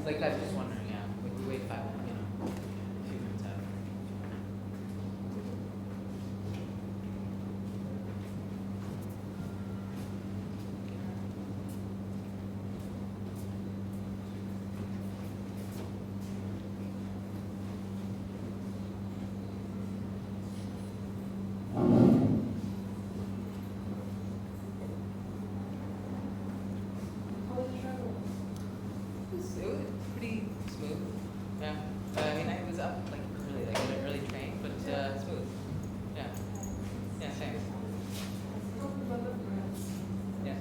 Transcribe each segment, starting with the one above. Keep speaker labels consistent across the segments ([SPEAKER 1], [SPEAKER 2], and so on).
[SPEAKER 1] like I was just wondering, yeah, we wait 5 minutes, you know, a few minutes out. It was pretty smooth. Yeah. I mean, I was up like early, like an early train, but smooth. Yeah. Yeah, same. Yeah.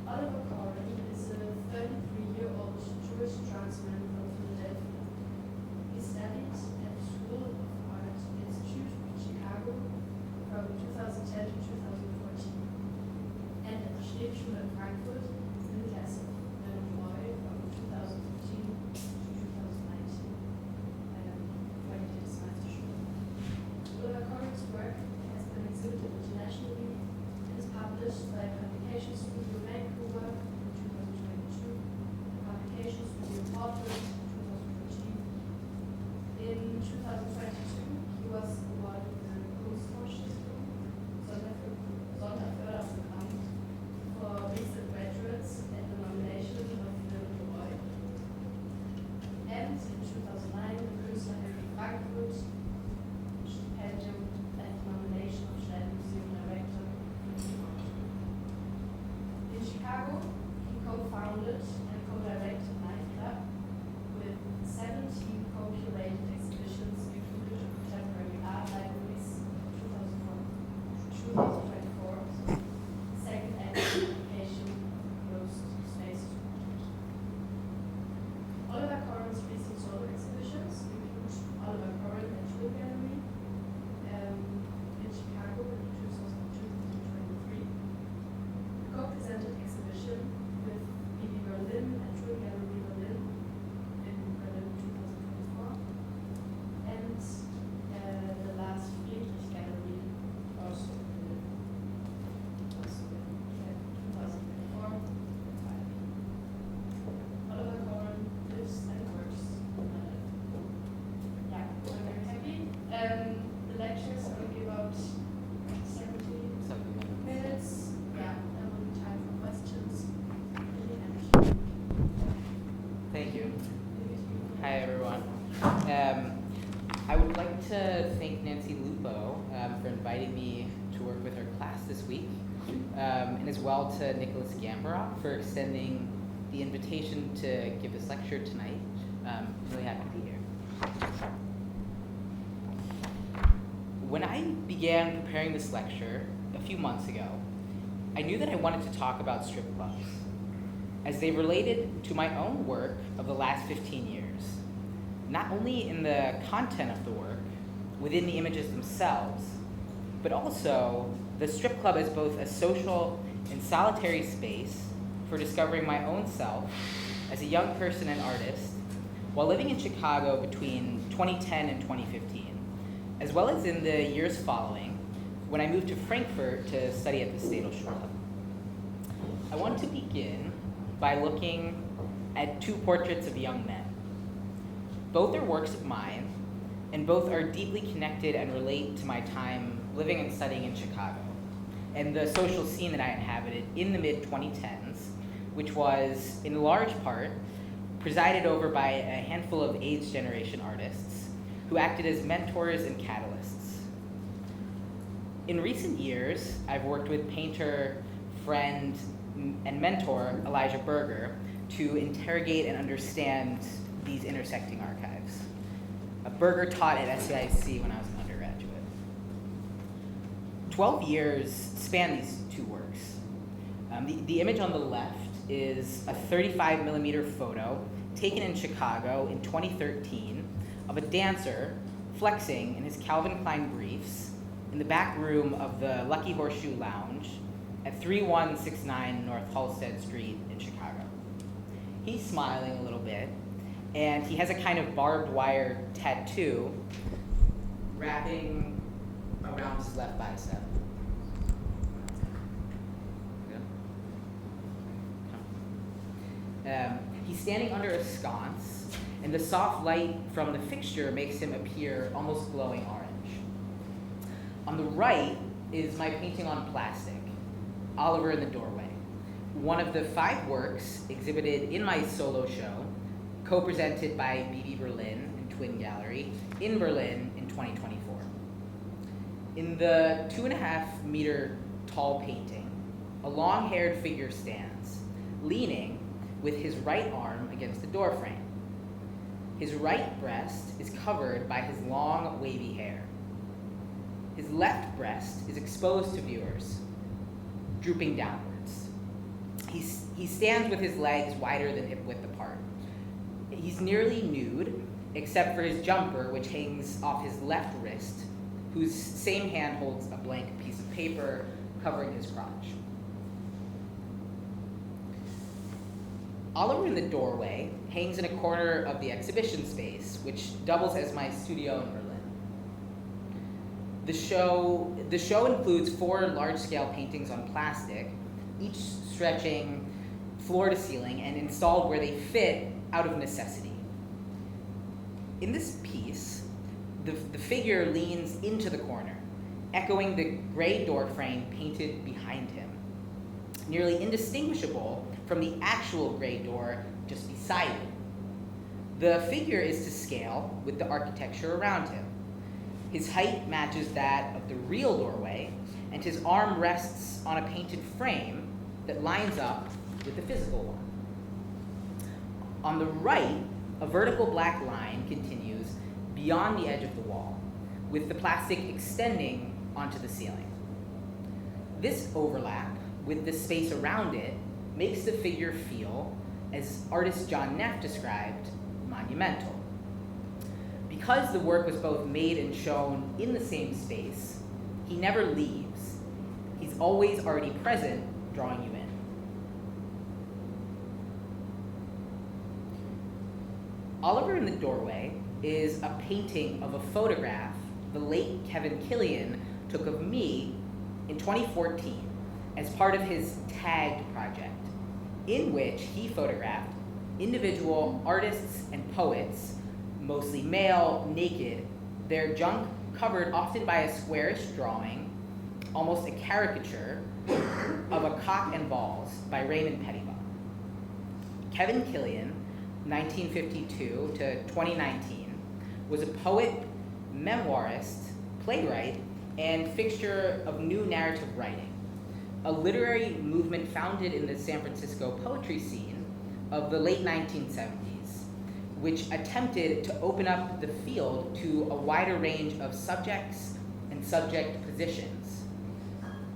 [SPEAKER 2] Oliver Coran is a 33-year-old Jewish transman from Philadelphia. He studied at School of Art Institute in Chicago from 2010 to 2014, and at the Kunsthochschule in Frankfurt in the class of Illinois from 2015 to 2019, where he did his master's. Oliver Coran's work has been exhibited internationally and is published by 2022, he was awarded the Kunsthochschule Mainz for recent graduates at the nomination of the Lupo. And in 2009, the Kunsthochschule Frankfurt stipendium at the nomination of Museum Director. In Chicago, he co-founded and co-directed Night Club with 17 co-curated exhibitions included contemporary art libraries 2024, second annual publication Closed Space. Oliver Coran's recent solo exhibitions include Oliver Coran at Jewel Gallery in Chicago in 2023, a co-presented exhibition with B.B. Berlin at Jewel Gallery Berlin in Berlin 2024, and the last Friedrich Gallery also in 2024. Oliver Coran lives and works in Berlin. Yeah, I'm very happy. The lectures will be about 70 minutes. Yeah, there will be time for questions in the end.
[SPEAKER 1] Thank you. Hi, everyone. I would like to thank Nancy Lupo for inviting me to work with her class this week, and as well to Nikolas Gambaroff for extending the invitation to give this lecture tonight. I'm really happy to be here. When I began preparing this lecture a few months ago, I knew that I wanted to talk about strip clubs, as they related to my own work of the last 15 years, not only in the content of the work, within the images themselves, but also the strip club as both a social and solitary space for discovering my own self as a young person and artist while living in Chicago between 2010 and 2015, as well as in the years following when I moved to Frankfurt to study at the Kunsthochschule. I want to begin by looking at two portraits of young men. Both are works of mine, and both are deeply connected and relate to my time living and studying in Chicago, and the social scene that I inhabited in the mid-2010s, which was, in large part, presided over by a handful of AIDS generation artists who acted as mentors and catalysts. In recent years, I've worked with painter, friend, and mentor Elijah Berger to interrogate and understand these intersecting archives. Berger taught at SAIC when I was an undergraduate. 12 years span these two works. The image on the left is a 35 millimeter photo taken in Chicago in 2013 of a dancer flexing in his Calvin Klein briefs in the back room of the Lucky Horseshoe Lounge at 3169 North Halsted Street in Chicago. He's smiling a little bit, and he has a kind of barbed wire tattoo wrapping around his left bicep. He's standing under a sconce, and the soft light from the fixture makes him appear almost glowing orange. On the right is my painting on plastic, Oliver in the Doorway, one of the 5 works exhibited in my solo show, co-presented by B.B. Berlin and Twin Gallery in Berlin in 2024. In the 2.5 meter tall painting, a long-haired figure stands, leaning with his right arm against the door frame. His right breast is covered by his long, wavy hair. His left breast is exposed to viewers, drooping downwards. He stands with his legs wider than hip width apart. He's nearly nude, except for his jumper, which hangs off his left wrist, whose same hand holds a blank piece of paper covering his crotch. Oliver in the Doorway hangs in a corner of the exhibition space, which doubles as my studio in Berlin. The show includes 4 large-scale paintings on plastic, each stretching floor to ceiling and installed where they fit out of necessity. In this piece, The figure leans into the corner, echoing the gray door frame painted behind him, nearly indistinguishable from the actual gray door just beside it. The figure is to scale with the architecture around him. His height matches that of the real doorway, and his arm rests on a painted frame that lines up with the physical one. On the right, a vertical black line continues beyond the edge of the wall, with the plastic extending onto the ceiling. This overlap with the space around it makes the figure feel, as artist John Neff described, monumental. Because the work was both made and shown in the same space, he never leaves. He's always already present, drawing you in. Oliver in the Doorway is a painting of a photograph the late Kevin Killian took of me in 2014 as part of his Tagged project, in which he photographed individual artists and poets, mostly male, naked, their junk covered often by a squarish drawing, almost a caricature, of a cock and balls by Raymond Pettibone. Kevin Killian, 1952 to 2019, was a poet, memoirist, playwright, and fixture of new narrative writing, a literary movement founded in the San Francisco poetry scene of the late 1970s, which attempted to open up the field to a wider range of subjects and subject positions,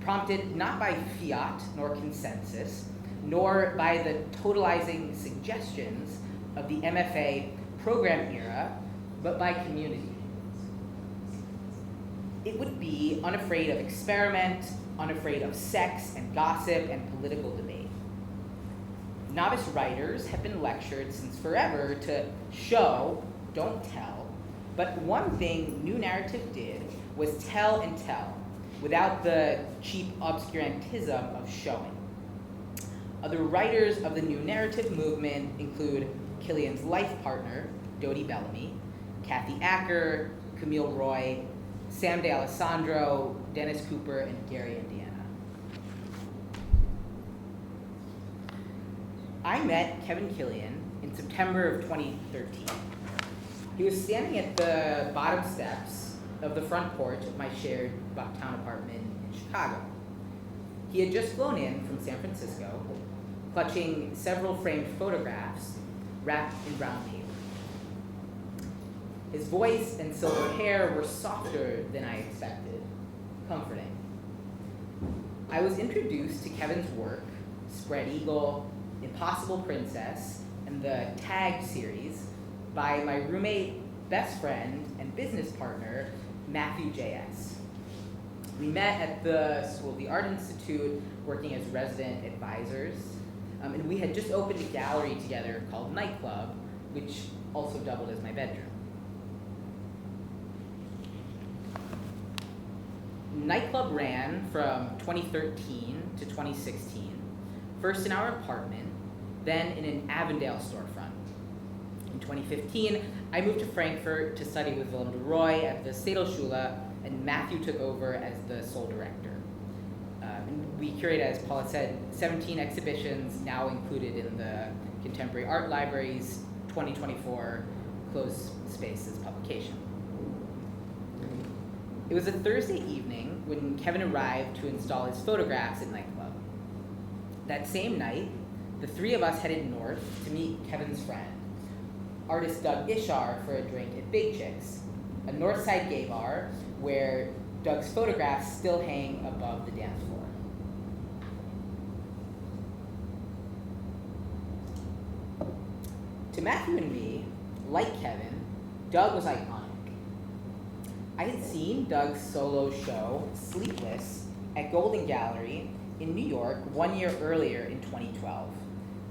[SPEAKER 1] prompted not by fiat nor consensus, nor by the totalizing suggestions of the MFA program era, but by community. It would be unafraid of experiment, unafraid of sex and gossip and political debate. Novice writers have been lectured since forever to show, don't tell, but one thing new narrative did was tell and tell, without the cheap obscurantism of showing. Other writers of the new narrative movement include Killian's life partner, Dodie Bellamy, Kathy Acker, Camille Roy, Sam D'Alessandro, Dennis Cooper, and Gary Indiana. I met Kevin Killian in September of 2013. He was standing at the bottom steps of the front porch of my shared Bucktown apartment in Chicago. He had just flown in from San Francisco, clutching several framed photographs wrapped in brown paper. His voice and silver hair were softer than I expected, comforting. I was introduced to Kevin's work, Spread Eagle, Impossible Princess, and the Tagged series by my roommate, best friend, and business partner, Matthew J.S. We met at the School of the Art Institute, working as resident advisors, and we had just opened a gallery together called Nightclub, which also doubled as my bedroom. Nightclub ran from 2013 to 2016, first in our apartment, then in an Avondale storefront. In 2015, I moved to Frankfurt to study with Willem de Roy at the Kunsthochschule, and Matthew took over as the sole director. And we curate, as Paula said, 17 exhibitions now included in the Contemporary Art Library's 2024 Closed Spaces publication. It was a Thursday evening when Kevin arrived to install his photographs at Nightclub. That same night, the three of us headed north to meet Kevin's friend, artist Doug Ishar, for a drink at Big Chicks, a Northside gay bar where Doug's photographs still hang above the dance floor. To Matthew and me, like Kevin, Doug was iconic. I had seen Doug's solo show, Sleepless, at Golden Gallery in New York 1 year earlier in 2012,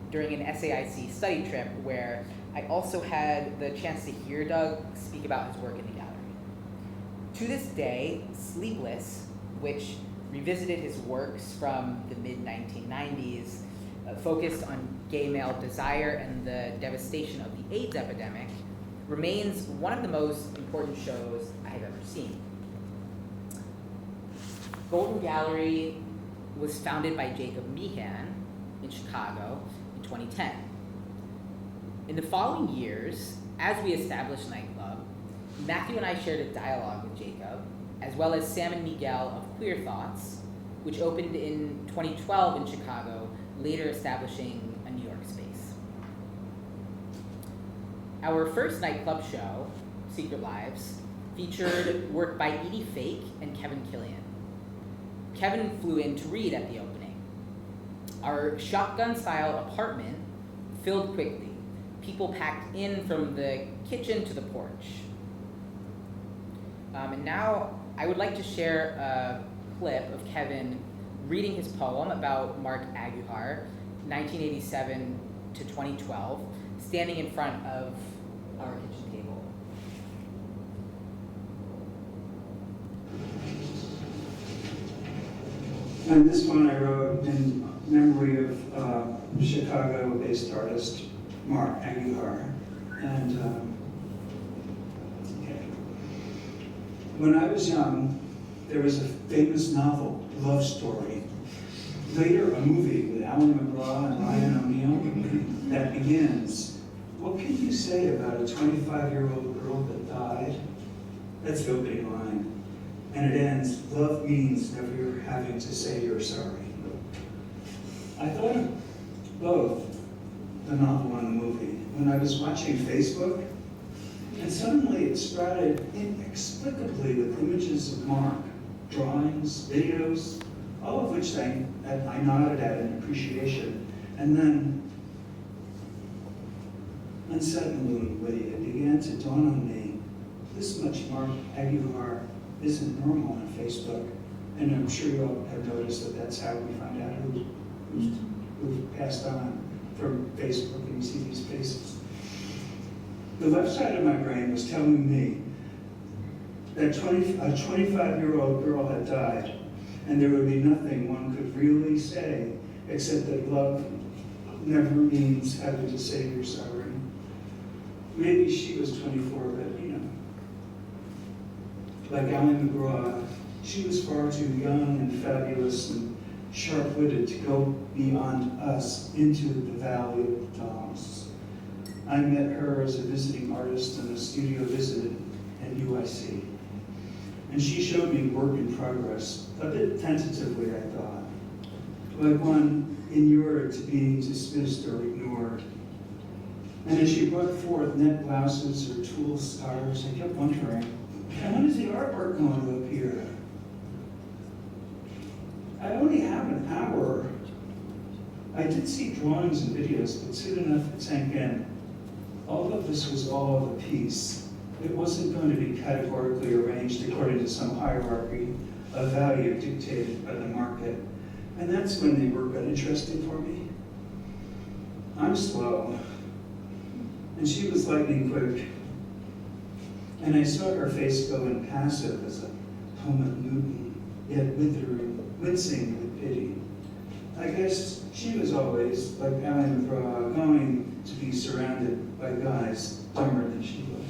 [SPEAKER 1] during an SAIC study trip where I also had the chance to hear Doug speak about his work in the gallery. To this day, Sleepless, which revisited his works from the mid-1990s, focused on gay male desire and the devastation of the AIDS epidemic, remains one of the most important shows I have ever seen. Golden Gallery was founded by Jacob Meehan in Chicago in 2010. In the following years, as we established Nightclub, Matthew and I shared a dialogue with Jacob, as well as Sam and Miguel of Queer Thoughts, which opened in 2012 in Chicago, later establishing a New York space. Our first nightclub show, Secret Lives, featured work by Edie Fake and Kevin Killian. Kevin flew in to read at the opening. Our shotgun-style apartment filled quickly. People packed in from the kitchen to the porch. And now I would like to share a clip of Kevin reading his poem about Mark Aguilar, 1987 to 2012, standing in front of our kitchen table.
[SPEAKER 3] And this one I wrote in memory of Chicago-based artist Mark Aguilar. And when I was young, there was a famous novel, Love Story. Later, a movie with Alan McGraw and Ryan O'Neal that begins, what can you say about a 25-year-old girl that died? That's the opening line. And it ends, love means never having to say you're sorry. I thought of both the novel and the movie when I was watching Facebook, and suddenly it sprouted inexplicably with images of Mark, drawings, videos, all of which I nodded at in appreciation. And then, unsettlingly, it began to dawn on me, this much Mark Aguilar isn't normal on Facebook. And I'm sure you all have noticed that that's how we find out who's passed on from Facebook, and you see these faces. The left side of my brain was telling me that a 25-year-old girl had died, and there would be nothing one could really say except that love never means having to say you're sorry. Maybe she was 24, but like Alan McGraw, she was far too young and fabulous and sharp-witted to go beyond us into the valley of dolls. I met her as a visiting artist on a studio visit at UIC. And she showed me work in progress, a bit tentatively, I thought, like one inured to being dismissed or ignored. And as she brought forth net blouses or tulle scarves, I kept wondering, and when is the artwork going to appear? I only have an hour. I did see drawings and videos, but soon enough it sank in. All of this was all of a piece. It wasn't going to be categorically arranged according to some hierarchy of value dictated by the market. And that's when the work got interesting for me. I'm slow, and she was lightning quick. And I saw her face go impassive as a poem Newton, yet wincing with pity. I guess she was always, like Alan McGraw, going to be surrounded by guys dumber than she was.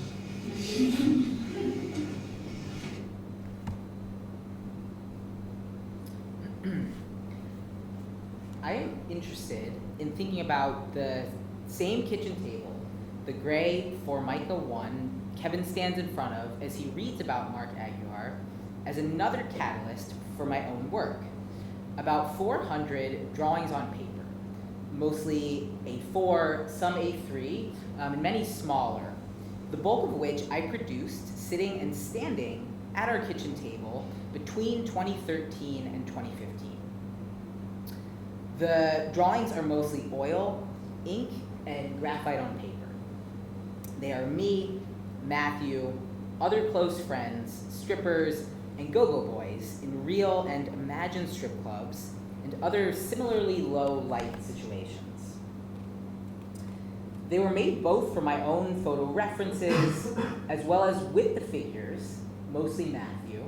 [SPEAKER 1] I am interested in thinking about the same kitchen table, the gray Formica 1 Kevin stands in front of as he reads about Mark Aguilar, as another catalyst for my own work. About 400 drawings on paper, mostly A4, some A3, and many smaller, the bulk of which I produced sitting and standing at our kitchen table between 2013 and 2015. The drawings are mostly oil, ink, and graphite on paper. They are me, Matthew, other close friends, strippers, and go-go boys in real and imagined strip clubs and other similarly low-light situations. They were made both for my own photo references as well as with the figures, mostly Matthew,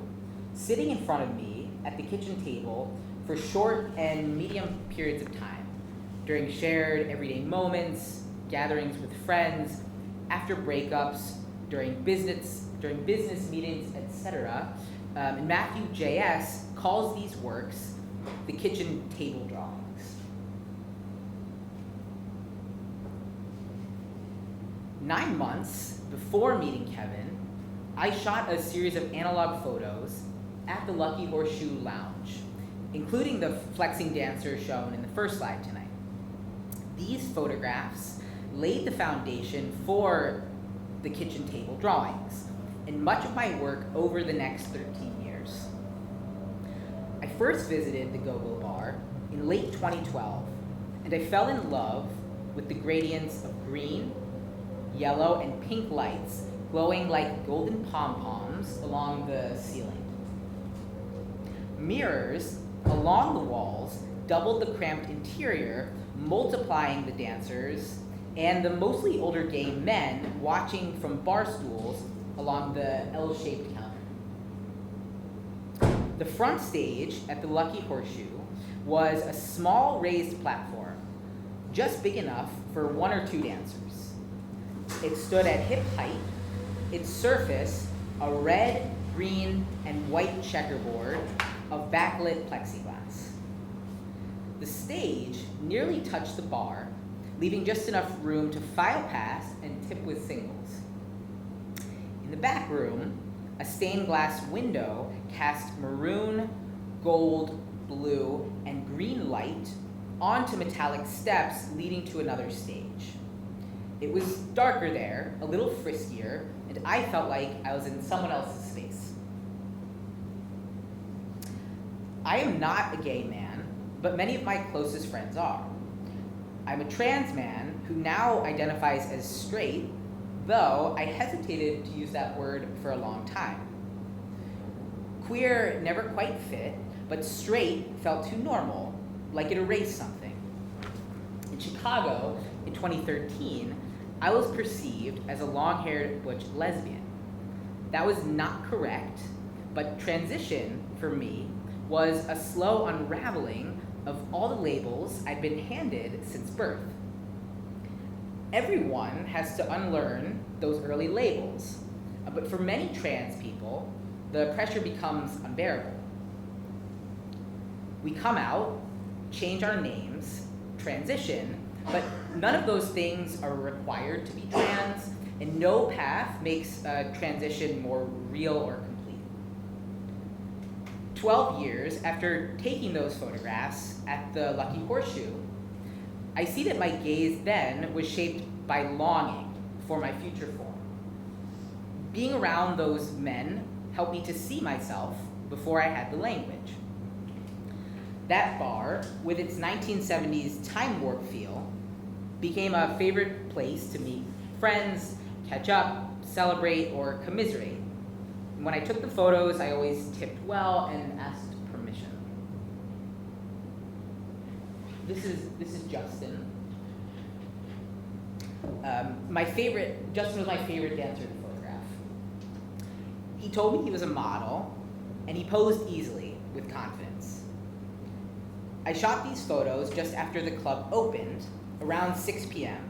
[SPEAKER 1] sitting in front of me at the kitchen table for short and medium periods of time, during shared everyday moments, gatherings with friends, after breakups, during business meetings, etc. And Matthew J.S. calls these works the kitchen table drawings. Nine months before meeting Kevin, I shot a series of analog photos at the Lucky Horseshoe Lounge, including the flexing dancer shown in the first slide tonight. These photographs laid the foundation for the kitchen table drawings and much of my work over the next 13 years. I first visited the Go-Go Bar in late 2012, and I fell in love with the gradients of green, yellow, and pink lights glowing like golden pom-poms along the ceiling. Mirrors along the walls doubled the cramped interior, multiplying the dancers and the mostly older gay men watching from bar stools along the L-shaped counter. The front stage at the Lucky Horseshoe was a small raised platform, just big enough for one or two dancers. It stood at hip height, its surface a red, green, and white checkerboard of backlit plexiglass. The stage nearly touched the bar, leaving just enough room to file past and tip with singles. In the back room, a stained glass window cast maroon, gold, blue, and green light onto metallic steps leading to another stage. It was darker there, a little friskier, and I felt like I was in someone else's space. I am not a gay man, but many of my closest friends are. I'm a trans man who now identifies as straight, though I hesitated to use that word for a long time. Queer never quite fit, but straight felt too normal, like it erased something. In Chicago, in 2013, I was perceived as a long-haired butch lesbian. That was not correct, but transition, for me, was a slow unraveling of all the labels I'd been handed since birth. Everyone has to unlearn those early labels, but for many trans people, the pressure becomes unbearable. We come out, change our names, transition, but none of those things are required to be trans, and no path makes a transition more real or complete. 12 years after taking those photographs at the Lucky Horseshoe, I see that my gaze then was shaped by longing for my future form. Being around those men helped me to see myself before I had the language. That bar, with its 1970s time warp feel, became a favorite place to meet friends, catch up, celebrate, or commiserate. And when I took the photos, I always tipped well and asked permission. This is Justin. Justin was my favorite dancer in the photograph. He told me he was a model, and he posed easily with confidence. I shot these photos just after the club opened, around 6 p.m.,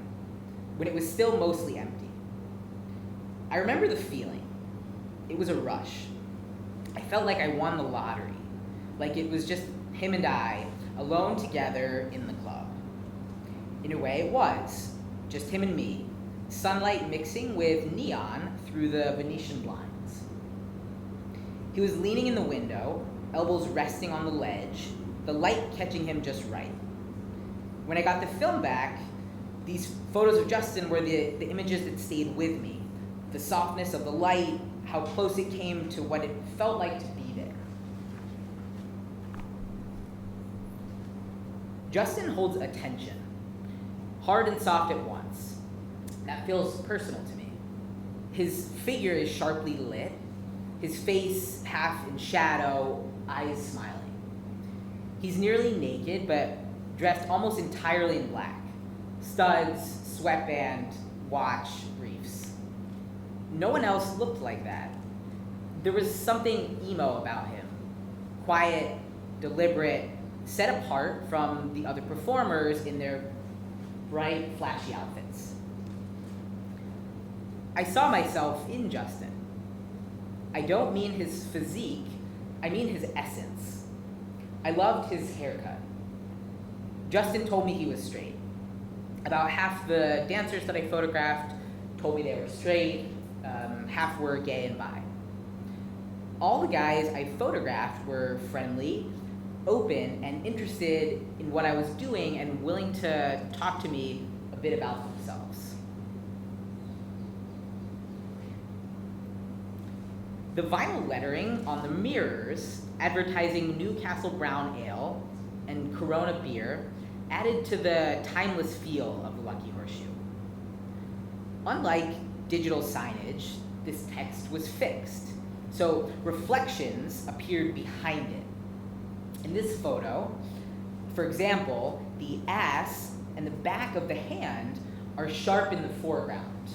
[SPEAKER 1] when it was still mostly empty. I remember the feeling. It was a rush. I felt like I won the lottery, like it was just him and I, alone together in the club. In a way, it was, just him and me, sunlight mixing with neon through the Venetian blinds. He was leaning in the window, elbows resting on the ledge, the light catching him just right. When I got the film back, these photos of Justin were the images that stayed with me. The softness of the light, how close it came to what it felt like to be there. Justin holds attention, hard and soft at once. That feels personal to me. His figure is sharply lit, his face half in shadow, eyes smiling. He's nearly naked, but dressed almost entirely in black. Studs, sweatband, watch, briefs. No one else looked like that. There was something emo about him. Quiet, deliberate, set apart from the other performers in their bright, flashy outfits. I saw myself in Justin. I don't mean his physique, I mean his essence. I loved his haircut. Justin told me he was straight. About half the dancers that I photographed told me they were straight, half were gay and bi. All the guys I photographed were friendly, open, and interested in what I was doing and willing to talk to me a bit about themselves. The vinyl lettering on the mirrors advertising Newcastle Brown Ale and Corona beer added to the timeless feel of the Lucky Horseshoe. Unlike digital signage, this text was fixed, so reflections appeared behind it. In this photo, for example, the ass and the back of the hand are sharp in the foreground,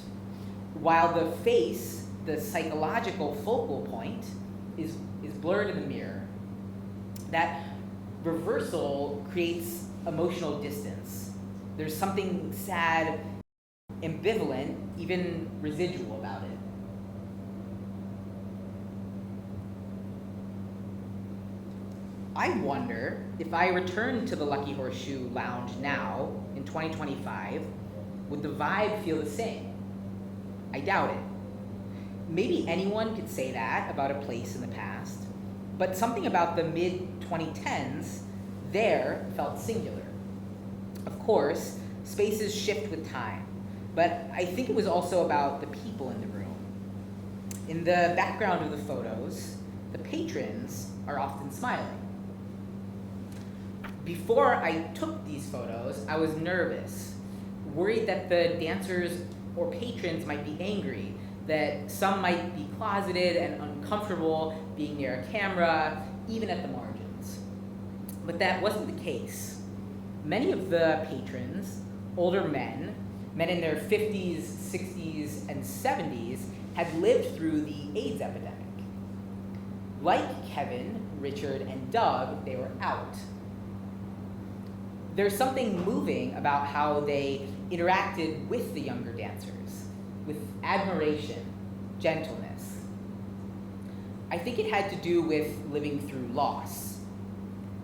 [SPEAKER 1] while the face, the psychological focal point, is blurred in the mirror. That reversal creates emotional distance. There's something sad, ambivalent, even residual about it. I wonder if I returned to the Lucky Horseshoe Lounge now, in 2025, would the vibe feel the same? I doubt it. Maybe anyone could say that about a place in the past, but something about the mid-2010s there felt singular. Of course, spaces shift with time, but I think it was also about the people in the room. In the background of the photos, the patrons are often smiling. Before I took these photos, I was nervous, worried that the dancers or patrons might be angry, that some might be closeted and uncomfortable being near a camera, even at the margins. But that wasn't the case. Many of the patrons, older men in their 50s, 60s, and 70s, had lived through the AIDS epidemic. Like Kevin, Richard, and Doug, they were out. There's something moving about how they interacted with the younger dancers, with admiration, gentleness. I think it had to do with living through loss.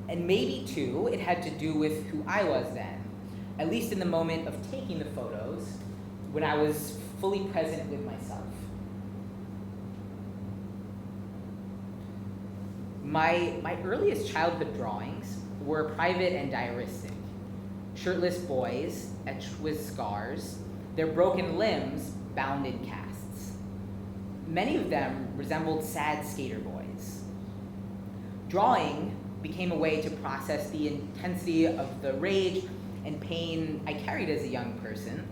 [SPEAKER 1] And maybe, too, it had to do with who I was then, at least in the moment of taking the photos, when I was fully present with myself. My earliest childhood drawings were private and diaristic. Shirtless boys etched with scars, their broken limbs bound in casts. Many of them resembled sad skater boys. Drawing became a way to process the intensity of the rage and pain I carried as a young person,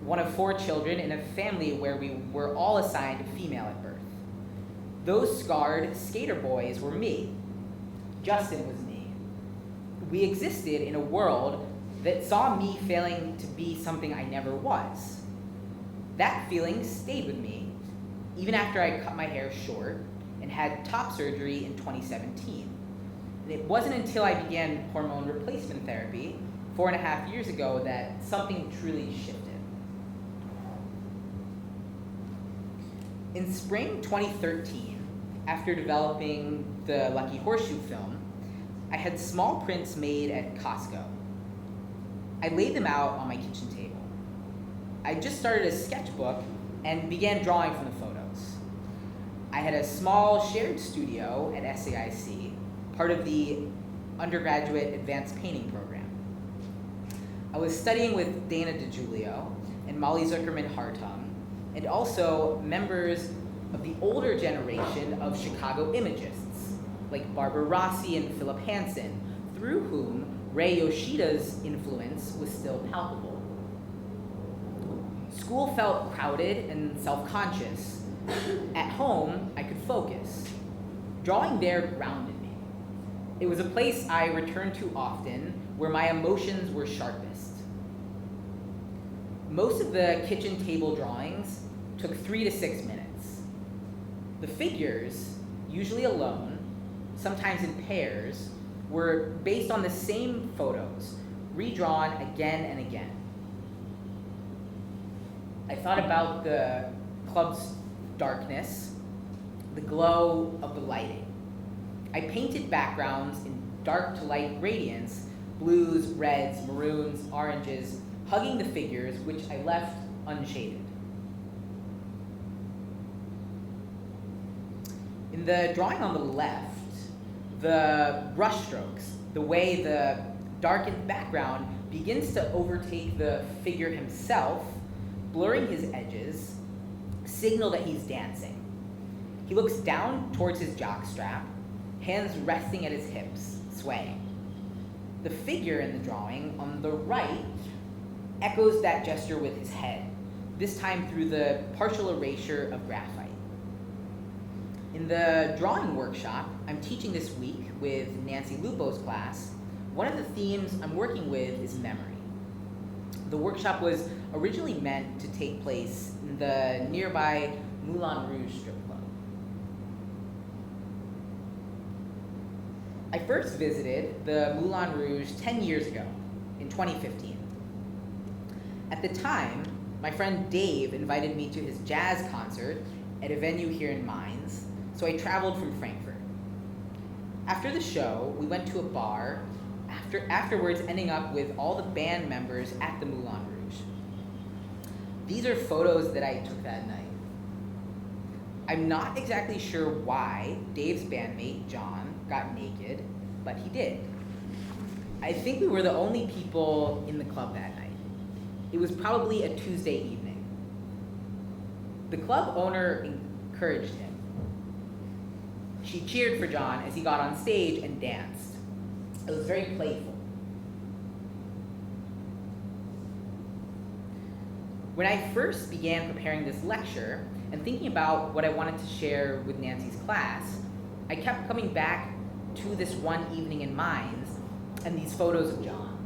[SPEAKER 1] one of 4 children in a family where we were all assigned a female at birth. Those scarred skater boys were me. Justin was me. We existed in a world that saw me failing to be something I never was. That feeling stayed with me, even after I cut my hair short and had top surgery in 2017. And it wasn't until I began hormone replacement therapy 4.5 years ago that something truly shifted. In spring 2013, after developing the Lucky Horseshoe film, I had small prints made at Costco. I laid them out on my kitchen table. I just started a sketchbook and began drawing from the photos. I had a small shared studio at SAIC, part of the undergraduate advanced painting program. I was studying with Dana DiGiulio and Molly Zuckerman-Hartung, and also members of the older generation of Chicago imagists, like Barbara Rossi and Philip Hansen, through whom Ray Yoshida's influence was still palpable. School felt crowded and self-conscious. At home, I could focus. Drawing there grounded me. It was a place I returned to often, where my emotions were sharpest. Most of the kitchen table drawings took 3 to 6 minutes. The figures, usually alone, sometimes in pairs, were based on the same photos, redrawn again and again. I thought about the club's darkness, the glow of the lighting. I painted backgrounds in dark to light gradients, blues, reds, maroons, oranges, hugging the figures, which I left unshaded. In the drawing on the left, the brushstrokes, the way the darkened background begins to overtake the figure himself, blurring his edges, signal that he's dancing. He looks down towards his jockstrap, hands resting at his hips, swaying. The figure in the drawing on the right echoes that gesture with his head, this time through the partial erasure of graphite. In the drawing workshop I'm teaching this week with Nancy Lupo's class, one of the themes I'm working with is memory. The workshop was originally meant to take place in the nearby Moulin Rouge strip club. I first visited the Moulin Rouge 10 years ago, in 2015. At the time, my friend Dave invited me to his jazz concert at a venue here in Mainz, so I traveled from Frankfurt. After the show, we went to a bar, afterwards ending up with all the band members at the Moulin Rouge. These are photos that I took that night. I'm not exactly sure why Dave's bandmate, John, got naked, but he did. I think we were the only people in the club that night. It was probably a Tuesday evening. The club owner encouraged him. She cheered for John as he got on stage and danced. It was very playful. When I first began preparing this lecture and thinking about what I wanted to share with Nancy's class, I kept coming back to this one evening in Mainz and these photos of John.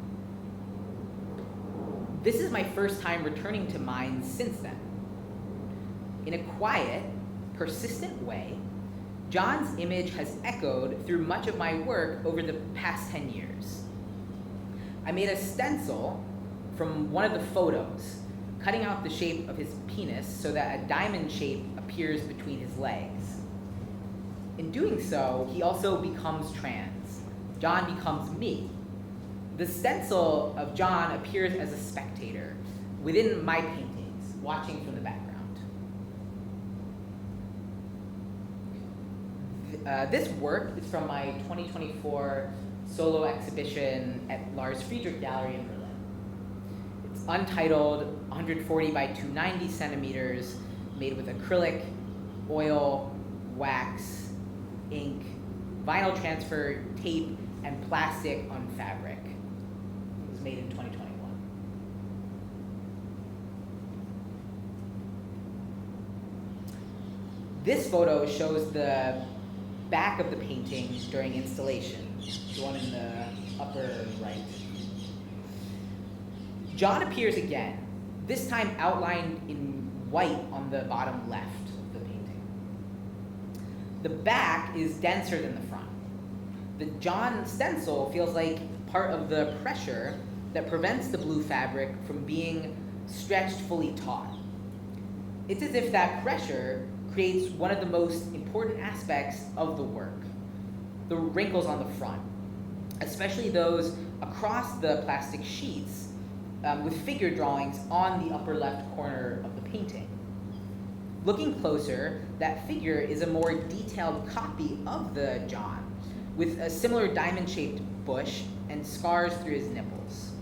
[SPEAKER 1] This is my first time returning to Mainz since then. In a quiet, persistent way, John's image has echoed through much of my work over the past 10 years. I made a stencil from one of the photos, cutting out the shape of his penis so that a diamond shape appears between his legs. In doing so, he also becomes trans. John becomes me. The stencil of John appears as a spectator within my paintings, watching from the background. This work is from my 2024 solo exhibition at Lars Friedrich Gallery in Berlin. It's untitled, 140 by 290 centimeters, made with acrylic, oil, wax, ink, vinyl transfer, tape, and plastic on fabric. It was made in 2021. This photo shows the back of the painting during installation, the one in the upper right. John appears again, this time outlined in white on the bottom left of the painting. The back is denser than the front. The John stencil feels like part of the pressure that prevents the blue fabric from being stretched fully taut. It's as if that pressure creates one of the most important aspects of the work, the wrinkles on the front, especially those across the plastic sheets with figure drawings on the upper left corner of the painting. Looking closer, that figure is a more detailed copy of the John, with a similar diamond-shaped bush and scars through his nipples.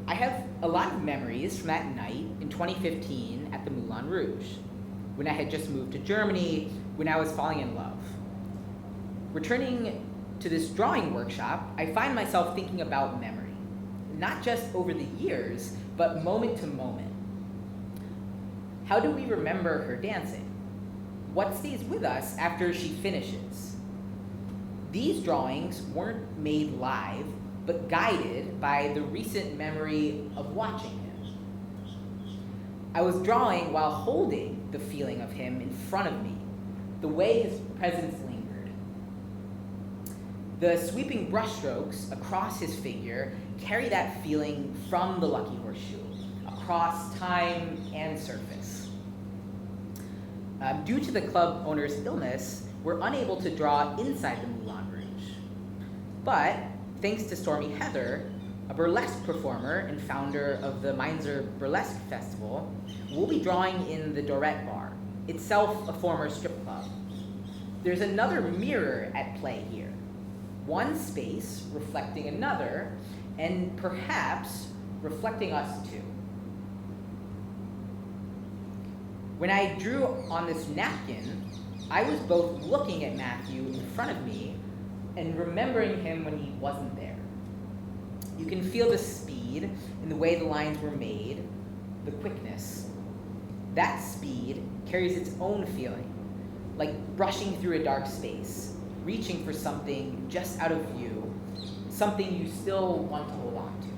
[SPEAKER 1] I have a lot of memories from that night in 2015 at the Moulin Rouge, when I had just moved to Germany, when I was falling in love. Returning to this drawing workshop, I find myself thinking about memory, not just over the years, but moment to moment. How do we remember her dancing? What stays with us after she finishes? These drawings weren't made live, but guided by the recent memory of watching him. I was drawing while holding the feeling of him in front of me, the way his presence lingered. The sweeping brushstrokes across his figure carry that feeling from the Lucky Horseshoe across time and surface. Due to the club owner's illness, we're unable to draw inside the Moulin Rouge. But thanks to Stormy Heather, a burlesque performer and founder of the Mainzer Burlesque Festival, we'll be drawing in the Dorette Bar, itself a former strip club. There's another mirror at play here, one space reflecting another, and perhaps reflecting us too. When I drew on this napkin, I was both looking at Matthew in front of me and remembering him when he wasn't there. You can feel the speed in the way the lines were made, the quickness. That speed carries its own feeling, like brushing through a dark space, reaching for something just out of view, something you still want to hold on to.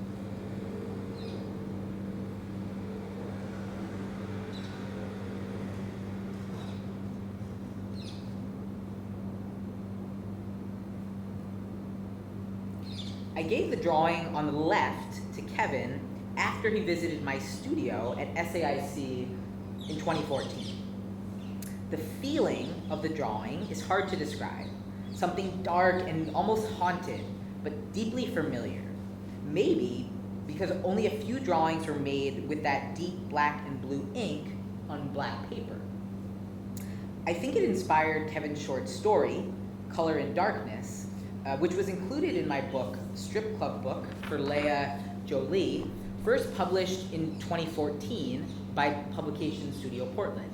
[SPEAKER 1] I gave the drawing on the left to Kevin after he visited my studio at SAIC in 2014. The feeling of the drawing is hard to describe, something dark and almost haunted, but deeply familiar. Maybe because only a few drawings were made with that deep black and blue ink on black paper. I think it inspired Kevin's short story, Color in Darkness, which was included in my book, Strip Club Book for Leah Jolie, first published in 2014 by Publication Studio Portland.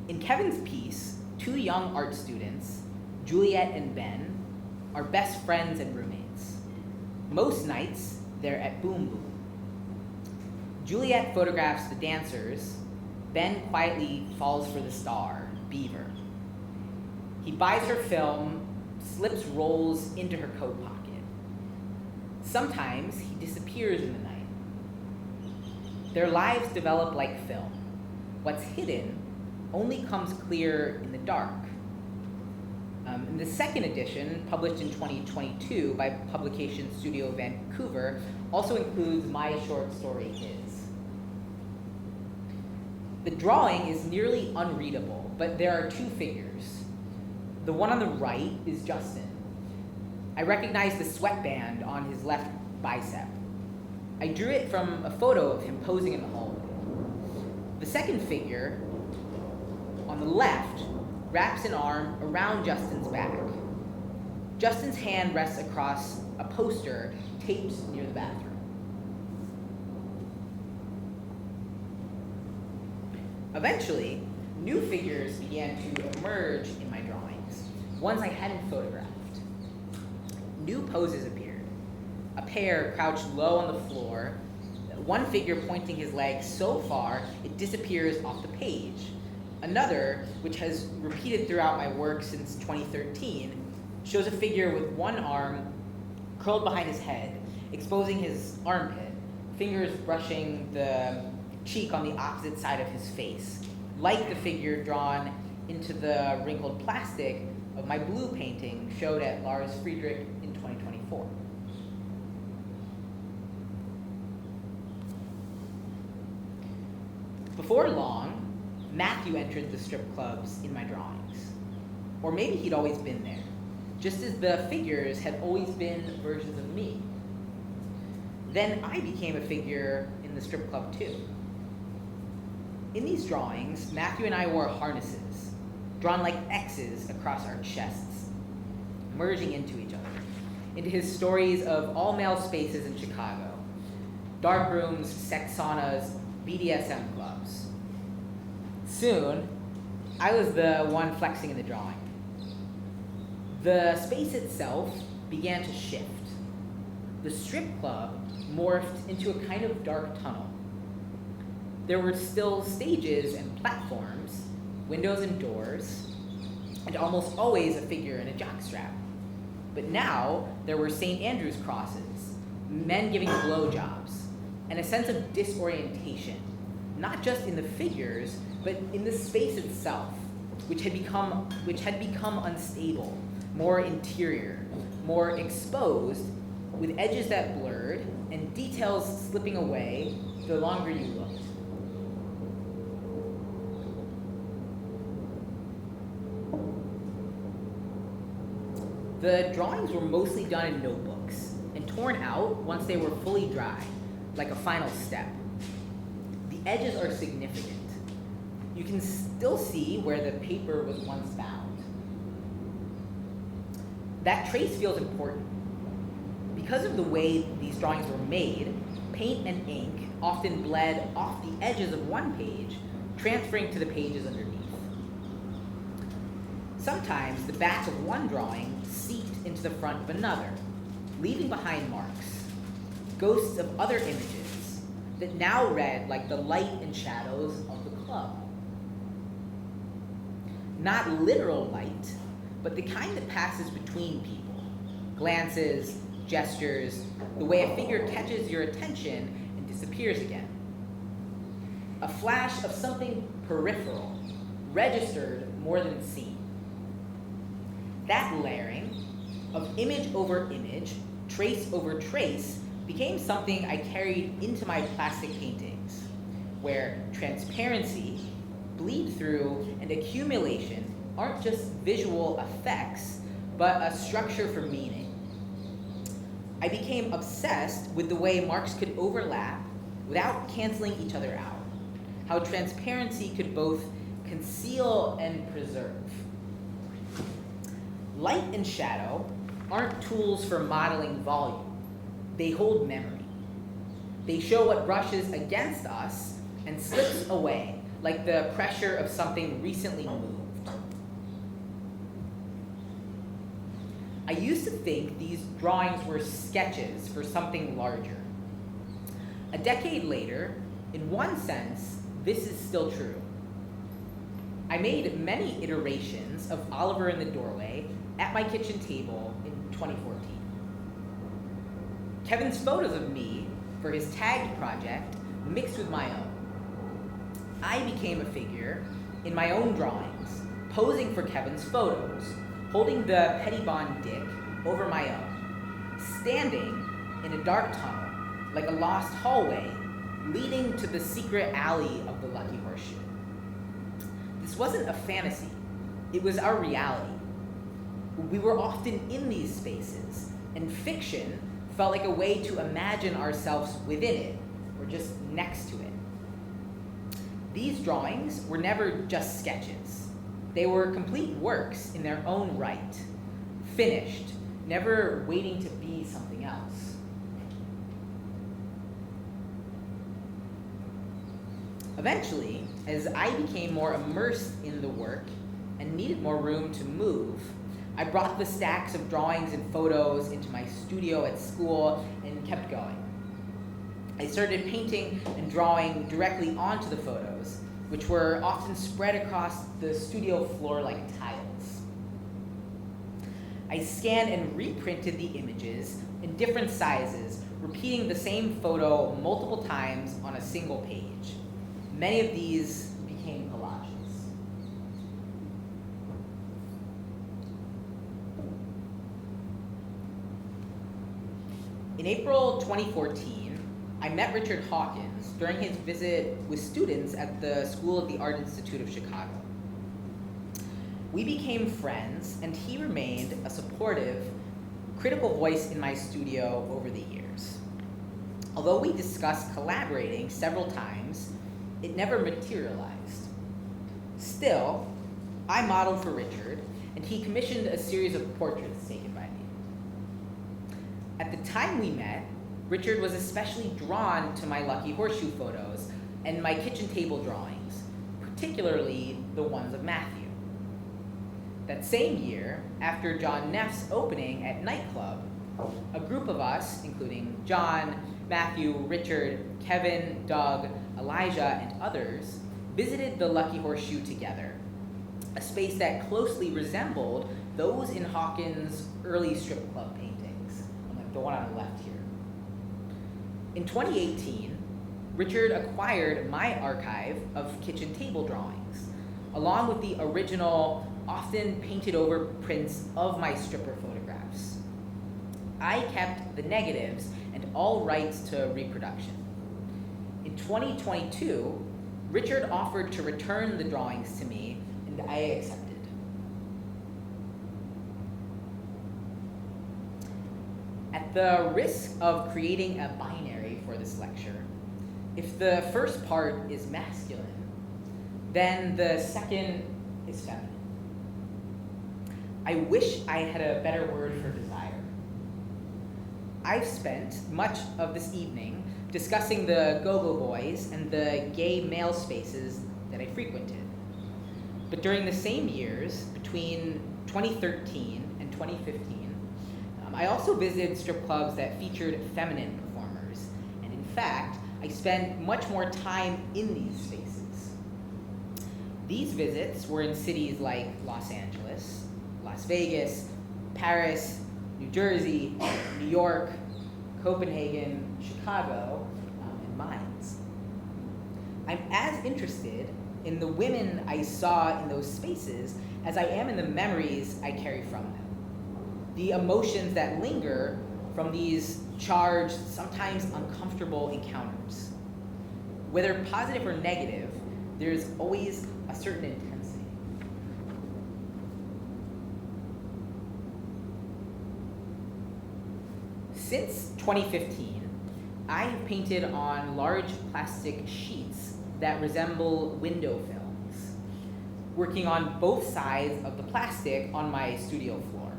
[SPEAKER 1] In Kevin's piece, two young art students, Juliet and Ben, are best friends and roommates. Most nights, they're at Boom Boom. Juliet photographs the dancers. Ben quietly falls for the star, Beaver. He buys her film, slips rolls into her coat pocket. Sometimes he disappears in the night. Their lives develop like film. What's hidden only comes clear in the dark. In the second edition, published in 2022 by Publication Studio Vancouver, also includes my short story, His. The drawing is nearly unreadable, but there are two figures. The one on the right is Justin. I recognize the sweatband on his left bicep. I drew it from a photo of him posing in the hallway. The second figure, on the left, wraps an arm around Justin's back. Justin's hand rests across a poster taped near the bathroom. Eventually, new figures began to emerge in my drawings, ones I hadn't photographed. New poses appeared. A pair crouched low on the floor, one figure pointing his leg so far it disappears off the page. Another, which has repeated throughout my work since 2013, shows a figure with one arm curled behind his head, exposing his armpit, fingers brushing the cheek on the opposite side of his face, like the figure drawn into the wrinkled plastic of my blue painting showed at Lars Friedrich in 2024. Before long, Matthew entered the strip clubs in my drawings. Or maybe he'd always been there, just as the figures had always been versions of me. Then I became a figure in the strip club too. In these drawings, Matthew and I wore harnesses, drawn like X's across our chests, merging into each other, into his stories of all-male spaces in Chicago, dark rooms, sex saunas, BDSM clubs. Soon, I was the one flexing in the drawing. The space itself began to shift. The strip club morphed into a kind of dark tunnel. There were still stages and platforms, windows and doors, and almost always a figure in a jockstrap. But now there were St. Andrew's crosses, men giving blowjobs, and a sense of disorientation, not just in the figures, but in the space itself, which had become unstable, more interior, more exposed, with edges that blurred and details slipping away the longer you looked. The drawings were mostly done in notebooks and torn out once they were fully dry, like a final step. The edges are significant. You can still see where the paper was once bound. That trace feels important. Because of the way these drawings were made, paint and ink often bled off the edges of one page, transferring to the pages underneath. Sometimes the back of one drawing seeped into the front of another, leaving behind marks, ghosts of other images that now read like the light and shadows of the club. Not literal light, but the kind that passes between people, glances, gestures, the way a figure catches your attention and disappears again. A flash of something peripheral, registered more than seen. That layering of image over image, trace over trace, became something I carried into my plastic paintings, where transparency, bleed through, and accumulation aren't just visual effects, but a structure for meaning. I became obsessed with the way marks could overlap without canceling each other out, how transparency could both conceal and preserve. Light and shadow aren't tools for modeling volume. They hold memory. They show what brushes against us and slips away, like the pressure of something recently moved. I used to think these drawings were sketches for something larger. A decade later, in one sense, this is still true. I made many iterations of Oliver in the Doorway at my kitchen table in 2014. Kevin's photos of me for his tagged project mixed with my own. I became a figure in my own drawings, posing for Kevin's photos, holding the Pettibon dick over my own, standing in a dark tunnel, like a lost hallway, leading to the secret alley of the Lucky Horseshoe. This wasn't a fantasy, it was our reality. We were often in these spaces, and fiction felt like a way to imagine ourselves within it, or just next to it. These drawings were never just sketches. They were complete works in their own right, finished, never waiting to be something else. Eventually, as I became more immersed in the work and needed more room to move, I brought the stacks of drawings and photos into my studio at school and kept going. I started painting and drawing directly onto the photos, which were often spread across the studio floor like tiles. I scanned and reprinted the images in different sizes, repeating the same photo multiple times on a single page. Many of these became collages. In April 2014, I met Richard Hawkins during his visit with students at the School of the Art Institute of Chicago. We became friends, and he remained a supportive, critical voice in my studio over the years. Although we discussed collaborating several times, it never materialized. Still, I modeled for Richard, and he commissioned a series of portraits taken by me. At the time we met, Richard was especially drawn to my Lucky Horseshoe photos and my kitchen table drawings, particularly the ones of Matthew. That same year, after John Neff's opening at Nightclub, a group of us, including John, Matthew, Richard, Kevin, Doug, Elijah, and others, visited the Lucky Horseshoe together, a space that closely resembled those in Hawkins' early strip club paintings, like the one on the left here. In 2018, Richard acquired my archive of kitchen table drawings, along with the original, often painted over prints of my stripper photographs. I kept the negatives and all rights to reproduction. In 2022, Richard offered to return the drawings to me, and I accepted. At the risk of creating a binary for this lecture, if the first part is masculine, then the second is feminine. I wish I had a better word for desire. I've spent much of this evening discussing the go-go boys and the gay male spaces that I frequented. But during the same years, between 2013 and 2015, I also visited strip clubs that featured feminine performers. And in fact, I spent much more time in these spaces. These visits were in cities like Los Angeles, Las Vegas, Paris, New Jersey, New York, Copenhagen, Chicago, and Mainz. I'm as interested in the women I saw in those spaces as I am in the memories I carry from them. The emotions that linger from these charged, sometimes uncomfortable encounters. Whether positive or negative, there's always a certain intensity. Since 2015, I have painted on large plastic sheets that resemble window films, working on both sides of the plastic on my studio floor.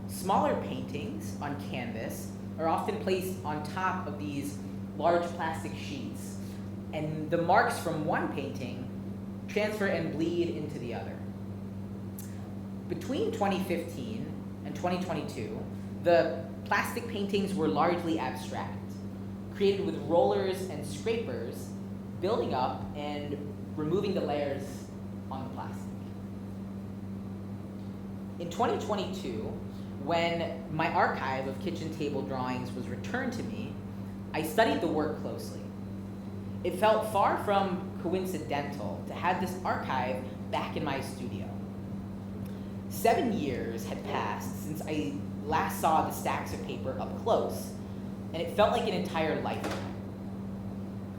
[SPEAKER 1] Smaller paintings on canvas are often placed on top of these large plastic sheets, and the marks from one painting transfer and bleed into the other. Between 2015 and 2022, the plastic paintings were largely abstract, created with rollers and scrapers, building up and removing the layers on the plastic. In 2022, when my archive of kitchen table drawings was returned to me, I studied the work closely. It felt far from coincidental to have this archive back in my studio. 7 years had passed since I last saw the stacks of paper up close, and it felt like an entire lifetime.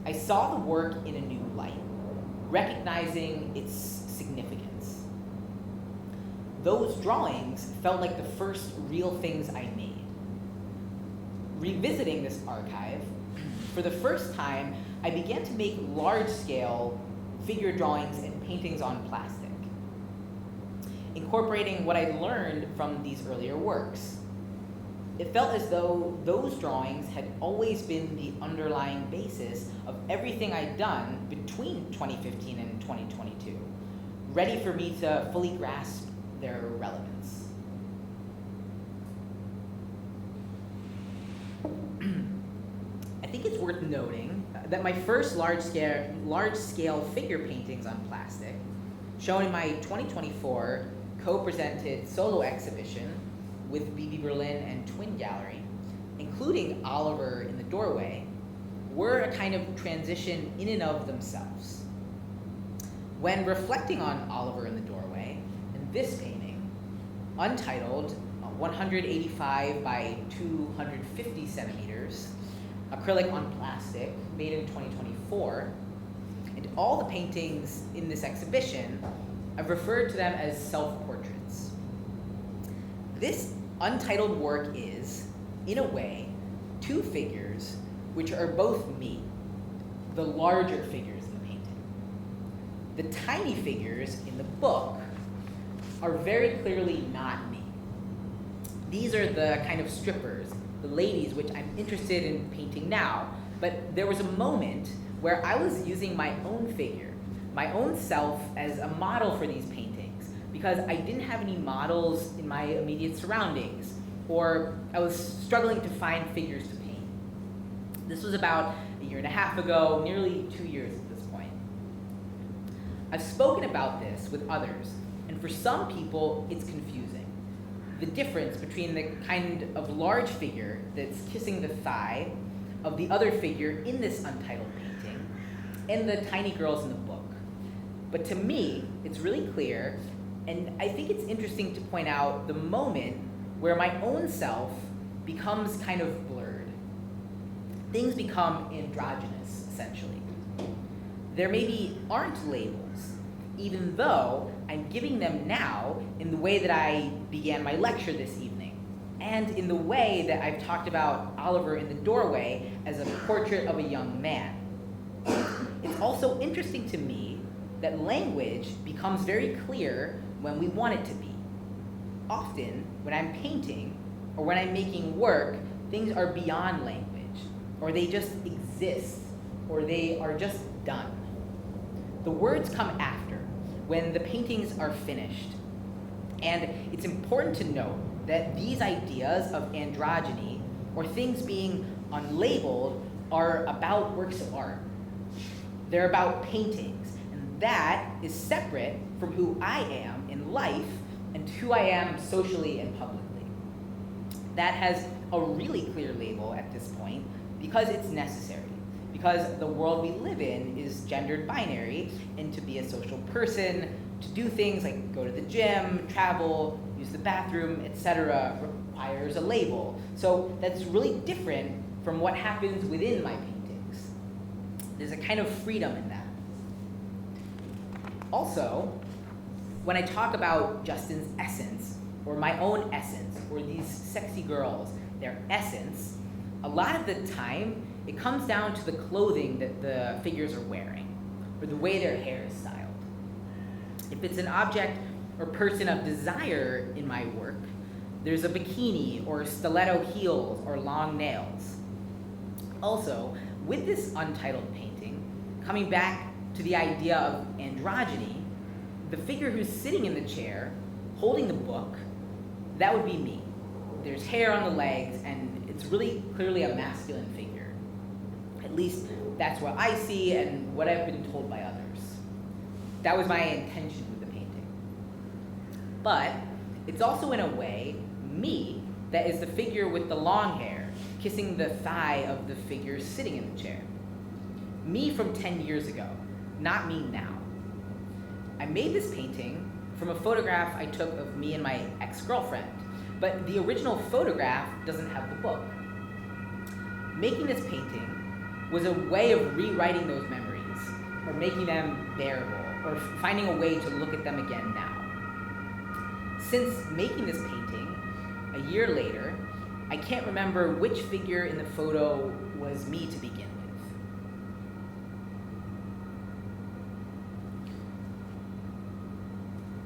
[SPEAKER 1] I saw the work in a new light, recognizing its significance. Those drawings felt like the first real things I made. Revisiting this archive, for the first time, I began to make large-scale figure drawings and paintings on plastic, incorporating what I learned from these earlier works. It felt as though those drawings had always been the underlying basis of everything I'd done between 2015 and 2022, ready for me to fully grasp their relevance. I think it's worth noting that my first large-scale figure paintings on plastic, shown in my 2024 co-presented solo exhibition with BB Berlin and Twin Gallery, including Oliver in the doorway, were a kind of transition in and of themselves. When reflecting on Oliver in the doorway, and this painting, untitled 185 by 250 centimeters, acrylic on plastic, made in 2024, and all the paintings in this exhibition, I've referred to them as self-portraits. This untitled work is, in a way, two figures which are both me, the larger figures in the painting. The tiny figures in the book are very clearly not me. These are the kind of strippers, the ladies, which I'm interested in painting now, but there was a moment where I was using my own figure, my own self as a model for these paintings, because I didn't have any models in my immediate surroundings, or I was struggling to find figures to paint. This was about a year and a half ago, nearly 2 years at this point. I've spoken about this with others, and for some people, it's confusing. The difference between the kind of large figure that's kissing the thigh of the other figure in this untitled painting and the tiny girls in the book. But to me, it's really clear, and I think it's interesting to point out the moment where my own self becomes kind of blurred. Things become androgynous, essentially. There maybe aren't labels, even though I'm giving them now in the way that I began my lecture this evening, and in the way that I've talked about Oliver in the doorway as a portrait of a young man. It's also interesting to me that language becomes very clear when we want it to be. Often, when I'm painting or when I'm making work, things are beyond language, or they just exist, or they are just done. The words come after, when the paintings are finished. And it's important to note that these ideas of androgyny, or things being unlabeled, are about works of art. They're about paintings, and that is separate from who I am in life and who I am socially and publicly. That has a really clear label at this point because it's necessary, because the world we live in is gendered binary, and to be a social person, to do things like go to the gym, travel, use the bathroom, etc., requires a label. So that's really different from what happens within my paintings. There's a kind of freedom in that. Also, when I talk about Justin's essence, or my own essence, or these sexy girls, their essence, a lot of the time, it comes down to the clothing that the figures are wearing, or the way their hair is styled. If it's an object or person of desire in my work, there's a bikini, or stiletto heels, or long nails. Also, with this untitled painting, coming back to the idea of androgyny, the figure who's sitting in the chair, holding the book, that would be me. There's hair on the legs, and it's really clearly a masculine figure. At least that's what I see and what I've been told by others. That was my intention with the painting. But it's also in a way me that is the figure with the long hair, kissing the thigh of the figure sitting in the chair. Me from 10 years ago, not me now. I made this painting from a photograph I took of me and my ex-girlfriend, but the original photograph doesn't have the book. Making this painting was a way of rewriting those memories, or making them bearable, or finding a way to look at them again now. Since making this painting, a year later, I can't remember which figure in the photo was me to begin with.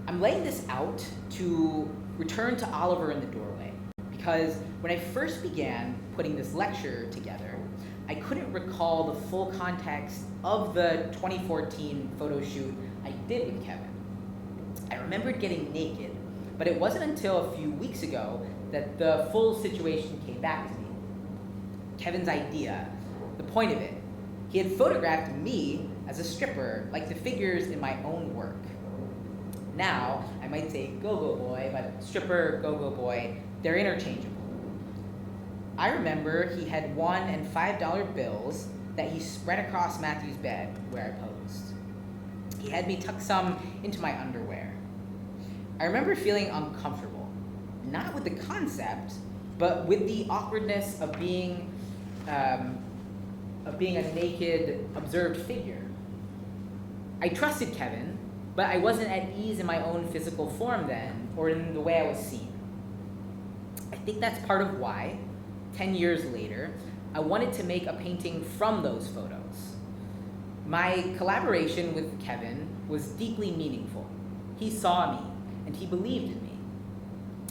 [SPEAKER 1] I'm laying this out to return to Oliver in the doorway, because when I first began putting this lecture together, I couldn't recall the full context of the 2014 photo shoot I did with Kevin. I remembered getting naked, but it wasn't until a few weeks ago that the full situation came back to me. Kevin's idea, the point of it. He had photographed me as a stripper, like the figures in my own work. Now, I might say go-go boy, but stripper, go-go boy, they're interchangeable. I remember he had $1 and $5 bills that he spread across Matthew's bed where I posed. He had me tuck some into my underwear. I remember feeling uncomfortable, not with the concept, but with the awkwardness of being a naked, observed figure. I trusted Kevin, but I wasn't at ease in my own physical form then, or in the way I was seen. I think that's part of why, 10 years later, I wanted to make a painting from those photos. My collaboration with Kevin was deeply meaningful. He saw me, and he believed in me.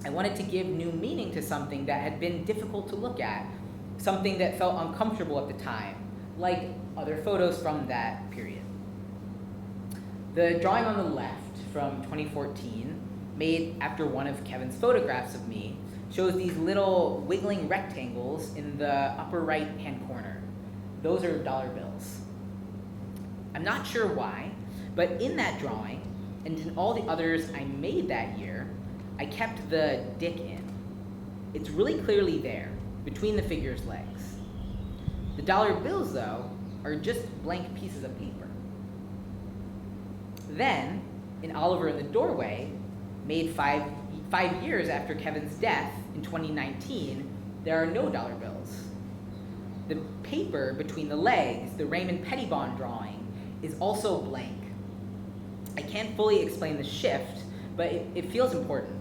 [SPEAKER 1] I wanted to give new meaning to something that had been difficult to look at, something that felt uncomfortable at the time, like other photos from that period. The drawing on the left from 2014, made after one of Kevin's photographs of me, shows these little wiggling rectangles in the upper right-hand corner. Those are dollar bills. I'm not sure why, but in that drawing, and in all the others I made that year, I kept the dick in. It's really clearly there, between the figure's legs. The dollar bills, though, are just blank pieces of paper. Then, in Oliver in the Doorway, made five years after Kevin's death in 2019, there are no dollar bills. The paper between the legs, the Raymond Pettibon drawing, is also blank. I can't fully explain the shift, but it feels important.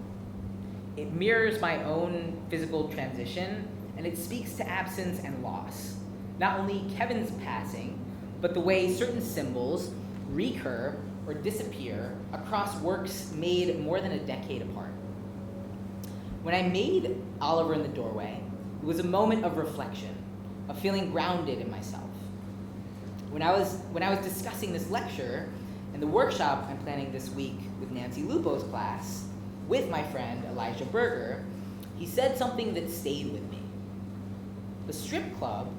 [SPEAKER 1] It mirrors my own physical transition, and it speaks to absence and loss. Not only Kevin's passing, but the way certain symbols recur or disappear across works made more than a decade apart. When I made Oliver in the Doorway, it was a moment of reflection, of feeling grounded in myself. When I was discussing this lecture and the workshop I'm planning this week with Nancy Lupo's class, with my friend Elijah Berger, he said something that stayed with me. The strip club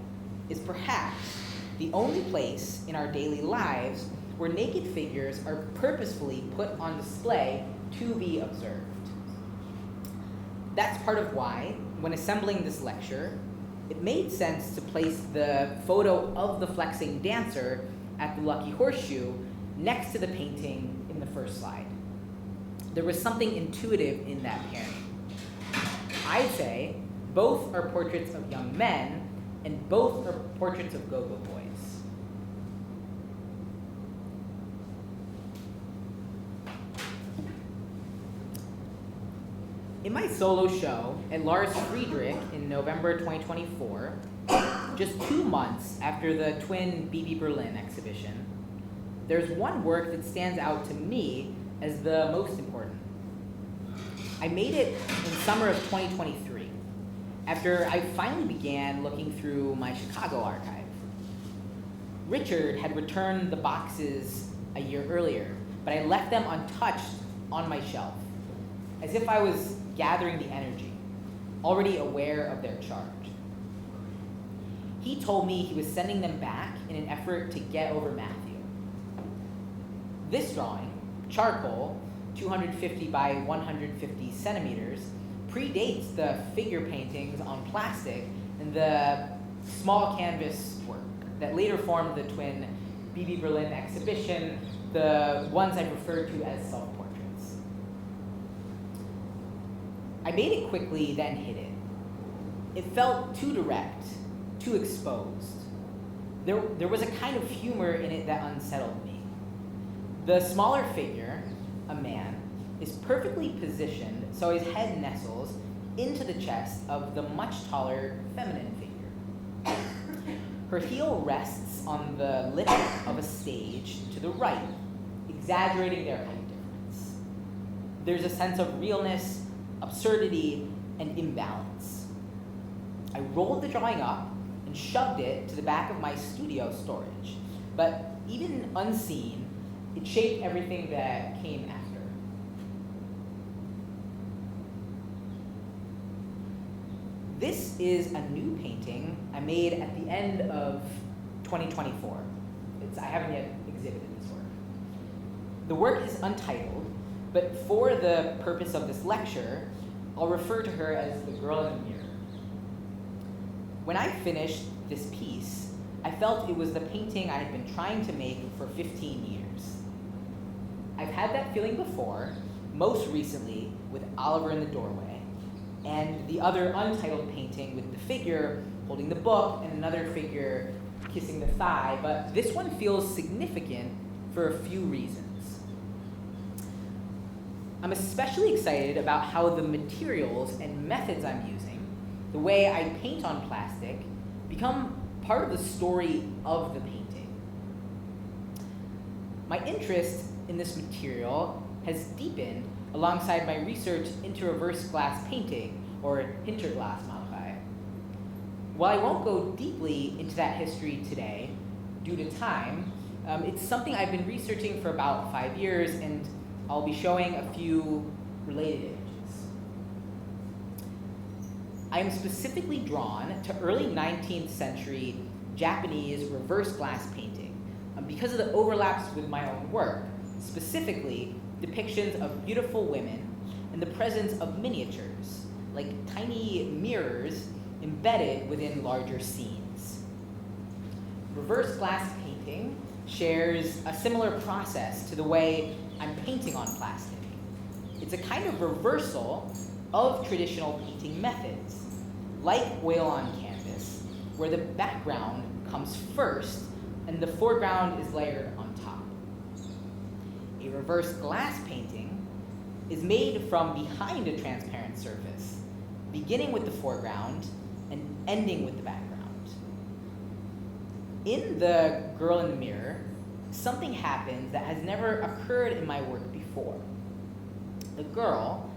[SPEAKER 1] is perhaps the only place in our daily lives where naked figures are purposefully put on display to be observed. That's part of why, when assembling this lecture, it made sense to place the photo of the flexing dancer at the Lucky Horseshoe next to the painting in the first slide. There was something intuitive in that pairing. I'd say both are portraits of young men, and both are portraits of go-go boys. In my solo show at Lars Friedrich in November 2024, just 2 months after the twin BB Berlin exhibition, there's one work that stands out to me as the most important. I made it in summer of 2023, after I finally began looking through my Chicago archive. Richard had returned the boxes a year earlier, but I left them untouched on my shelf, as if I was gathering the energy, already aware of their charge. He told me he was sending them back in an effort to get over Matthew. This drawing, charcoal, 250 by 150 centimeters, predates the figure paintings on plastic and the small canvas work that later formed the twin BB Berlin exhibition, the ones I referred to as self-portraits. I made it quickly, then hid it. It felt too direct, too exposed. There was a kind of humor in it that unsettled me. The smaller figure, a man, is perfectly positioned so his head nestles into the chest of the much taller feminine figure. Her heel rests on the lip of a stage to the right, exaggerating their height difference. There's a sense of realness, absurdity, and imbalance. I rolled the drawing up and shoved it to the back of my studio storage, but even unseen, it shaped everything that came after. This is a new painting I made at the end of 2024. I haven't yet exhibited this work. The work is untitled, but for the purpose of this lecture, I'll refer to her as the girl in the mirror. When I finished this piece, I felt it was the painting I had been trying to make for 15 years. I've had that feeling before, most recently with Oliver in the Doorway, and the other untitled painting with the figure holding the book and another figure kissing the thigh, but this one feels significant for a few reasons. I'm especially excited about how the materials and methods I'm using, the way I paint on plastic, become part of the story of the painting. My interest in this material has deepened alongside my research into reverse glass painting, or Hinterglasmalerei. While I won't go deeply into that history today, due to time, it's something I've been researching for about 5 years, and I'll be showing a few related images. I am specifically drawn to early 19th century Japanese reverse glass painting because of the overlaps with my own work, specifically depictions of beautiful women and the presence of miniatures, like tiny mirrors embedded within larger scenes. Reverse glass painting shares a similar process to the way I'm painting on plastic. It's a kind of reversal of traditional painting methods, like oil on canvas, where the background comes first and the foreground is layered on top. A reverse glass painting is made from behind a transparent surface, beginning with the foreground and ending with the background. In The Girl in the Mirror, something happens that has never occurred in my work before. The girl,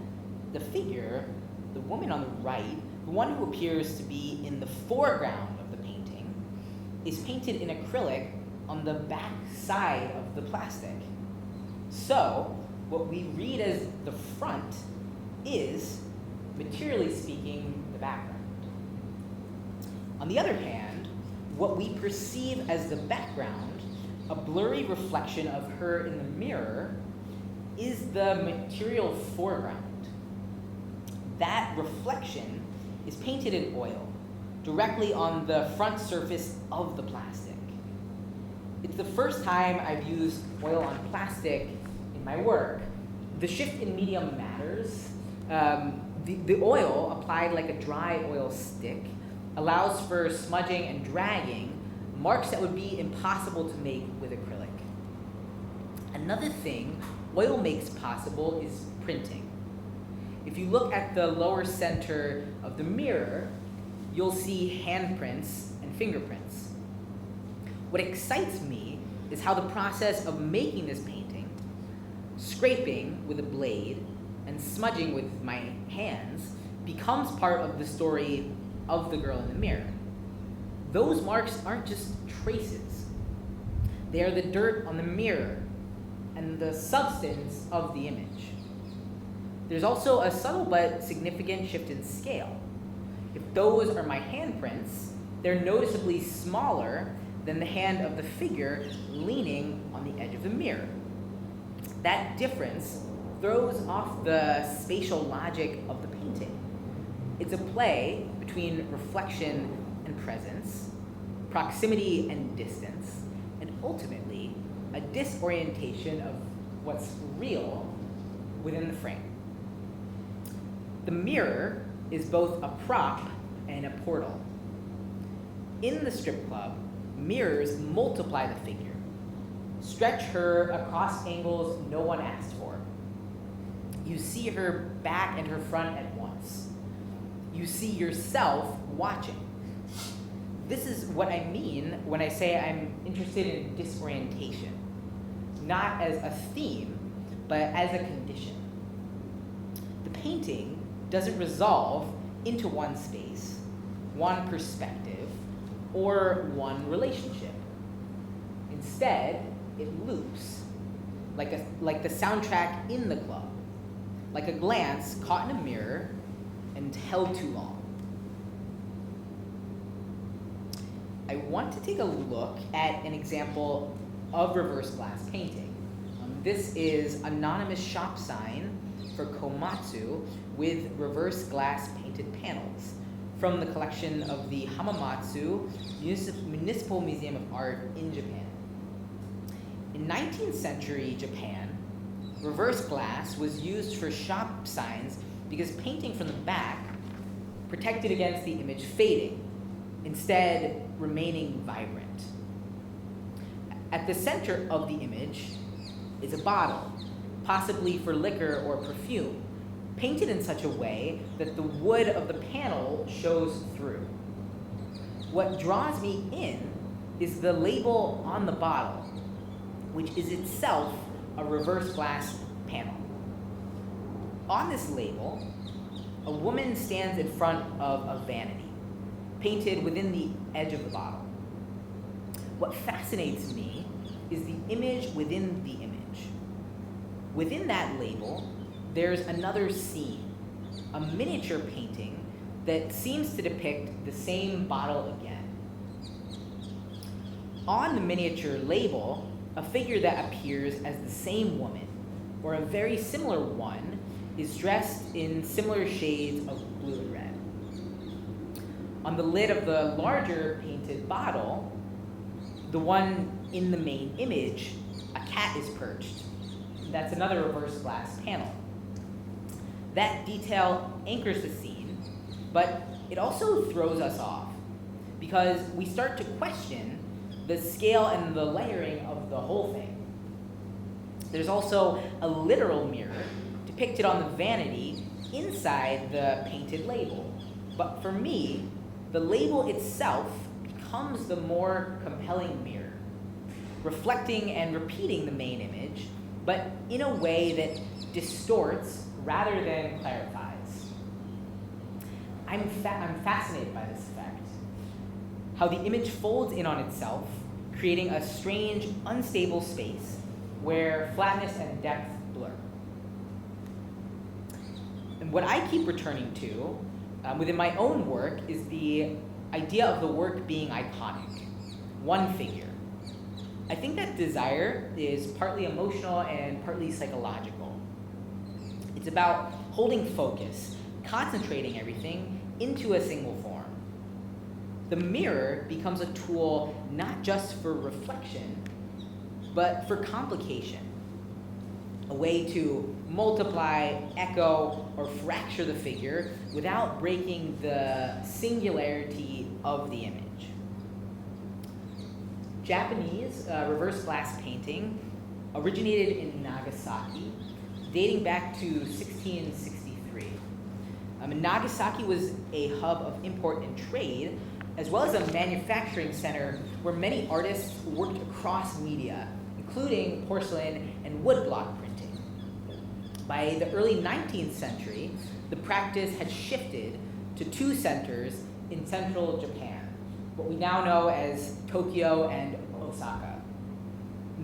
[SPEAKER 1] the figure, the woman on the right, the one who appears to be in the foreground of the painting, is painted in acrylic on the back side of the plastic. So, what we read as the front is, materially speaking, the background. On the other hand, what we perceive as the background, a blurry reflection of her in the mirror, is the material foreground. That reflection is painted in oil, directly on the front surface of the plastic. It's the first time I've used oil on plastic in my work. The shift in medium matters. The oil, applied like a dry oil stick, allows for smudging and dragging, marks that would be impossible to make with acrylic. Another thing oil makes possible is printing. If you look at the lower center of the mirror, you'll see handprints and fingerprints. What excites me is how the process of making this painting, scraping with a blade and smudging with my hands, becomes part of the story of the girl in the mirror. Those marks aren't just traces. They are the dirt on the mirror and the substance of the image. There's also a subtle but significant shift in scale. If those are my handprints, they're noticeably smaller than the hand of the figure leaning on the edge of the mirror. That difference throws off the spatial logic of the painting. It's a play between reflection and presence, proximity and distance, and ultimately a disorientation of what's real within the frame. The mirror is both a prop and a portal. In the strip club, mirrors multiply the figure, stretch her across angles no one asked for. You see her back and her front at once. You see yourself watching. This is what I mean when I say I'm interested in disorientation, not as a theme, but as a condition. The painting doesn't resolve into one space, one perspective, or one relationship. Instead, it loops, like the soundtrack in the club, like a glance caught in a mirror and held too long. I want to take a look at an example of reverse glass painting. This is anonymous shop sign for komatsu with reverse glass painted panels from the collection of the Hamamatsu Municipal Museum of Art in Japan. In 19th century Japan, reverse glass was used for shop signs because painting from the back protected against the image fading, instead remaining vibrant. At the center of the image is a bottle, possibly for liquor or perfume, painted in such a way that the wood of the panel shows through. What draws me in is the label on the bottle, which is itself a reverse glass panel. On this label, a woman stands in front of a vanity, painted within the edge of the bottle. What fascinates me is the image within the image. Within that label, there's another scene, a miniature painting that seems to depict the same bottle again. On the miniature label, a figure that appears as the same woman, or a very similar one, is dressed in similar shades of blue and red. On the lid of the larger painted bottle, the one in the main image, a cat is perched. That's another reverse glass panel. That detail anchors the scene, but it also throws us off because we start to question the scale and the layering of the whole thing. There's also a literal mirror depicted on the vanity inside the painted label. But for me, the label itself becomes the more compelling mirror, reflecting and repeating the main image, but in a way that distorts rather than clarifies. I'm fascinated by this effect, how the image folds in on itself, creating a strange, unstable space where flatness and depth blur. And what I keep returning to within my own work is the idea of the work being iconic, one figure. I think that desire is partly emotional and partly psychological. It's about holding focus, concentrating everything into a single form. The mirror becomes a tool not just for reflection, but for complication, a way to multiply, echo, or fracture the figure without breaking the singularity of the image. Japanese reverse glass painting originated in Nagasaki, dating back to 1663. Nagasaki was a hub of import and trade, as well as a manufacturing center where many artists worked across media, including porcelain and woodblock printing. By the early 19th century, the practice had shifted to two centers in central Japan, what we now know as Tokyo and Osaka.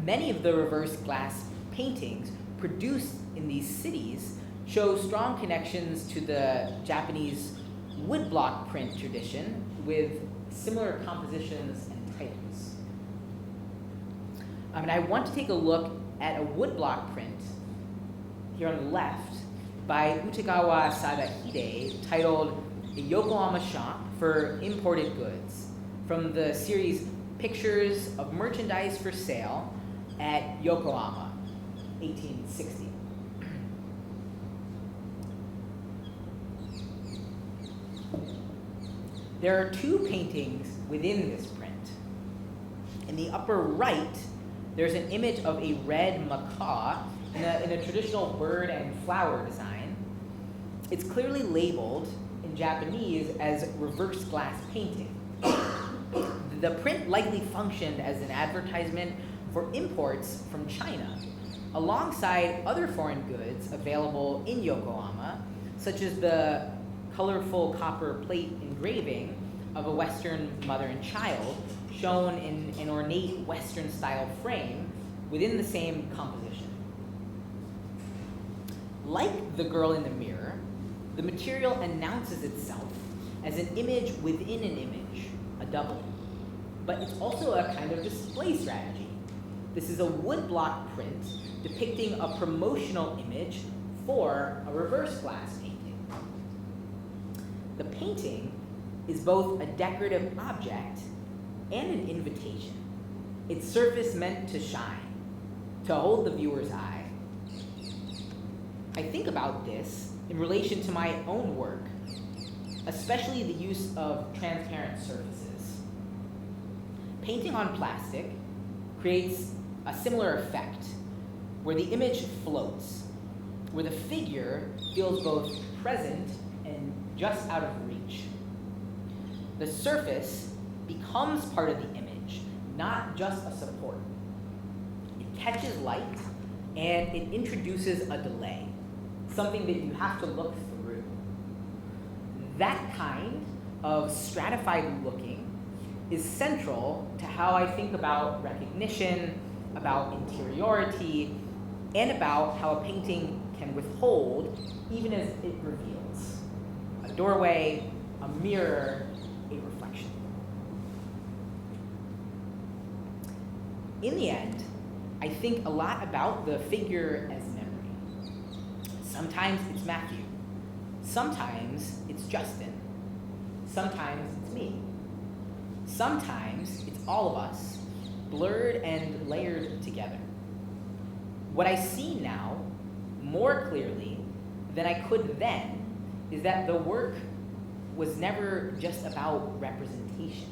[SPEAKER 1] Many of the reverse glass paintings produced in these cities show strong connections to the Japanese woodblock print tradition with similar compositions and types. And I want to take a look at a woodblock print here on the left by Utagawa Sadahide titled "A Yokohama Shop for Imported Goods" from the series Pictures of Merchandise for Sale at Yokohama, 1860. There are two paintings within this print. In the upper right, there's an image of a red macaw in a traditional bird and flower design. It's clearly labeled in Japanese as reverse glass painting. The print likely functioned as an advertisement for imports from China, alongside other foreign goods available in Yokohama, such as the colorful copper plate engraving of a Western mother and child shown in an ornate Western-style frame within the same composition. Like the girl in the mirror, the material announces itself as an image within an image, a double. But it's also a kind of display strategy. This is a woodblock print depicting a promotional image for a reverse glass painting. The painting is both a decorative object and an invitation. Its surface meant to shine, to hold the viewer's eye. I think about this in relation to my own work, especially the use of transparent surfaces. Painting on plastic creates a similar effect, where the image floats, where the figure feels both present and just out of reach. The surface becomes part of the image, not just a support. It catches light and it introduces a delay, something that you have to look through. That kind of stratified looking is central to how I think about recognition, about interiority, and about how a painting can withhold even as it reveals. A doorway, a mirror, a reflection. In the end, I think a lot about the figure as memory. Sometimes it's Matthew. Sometimes it's Justin. Sometimes it's me. Sometimes it's all of us, blurred and layered together. What I see now, more clearly than I could then, is that the work was never just about representation.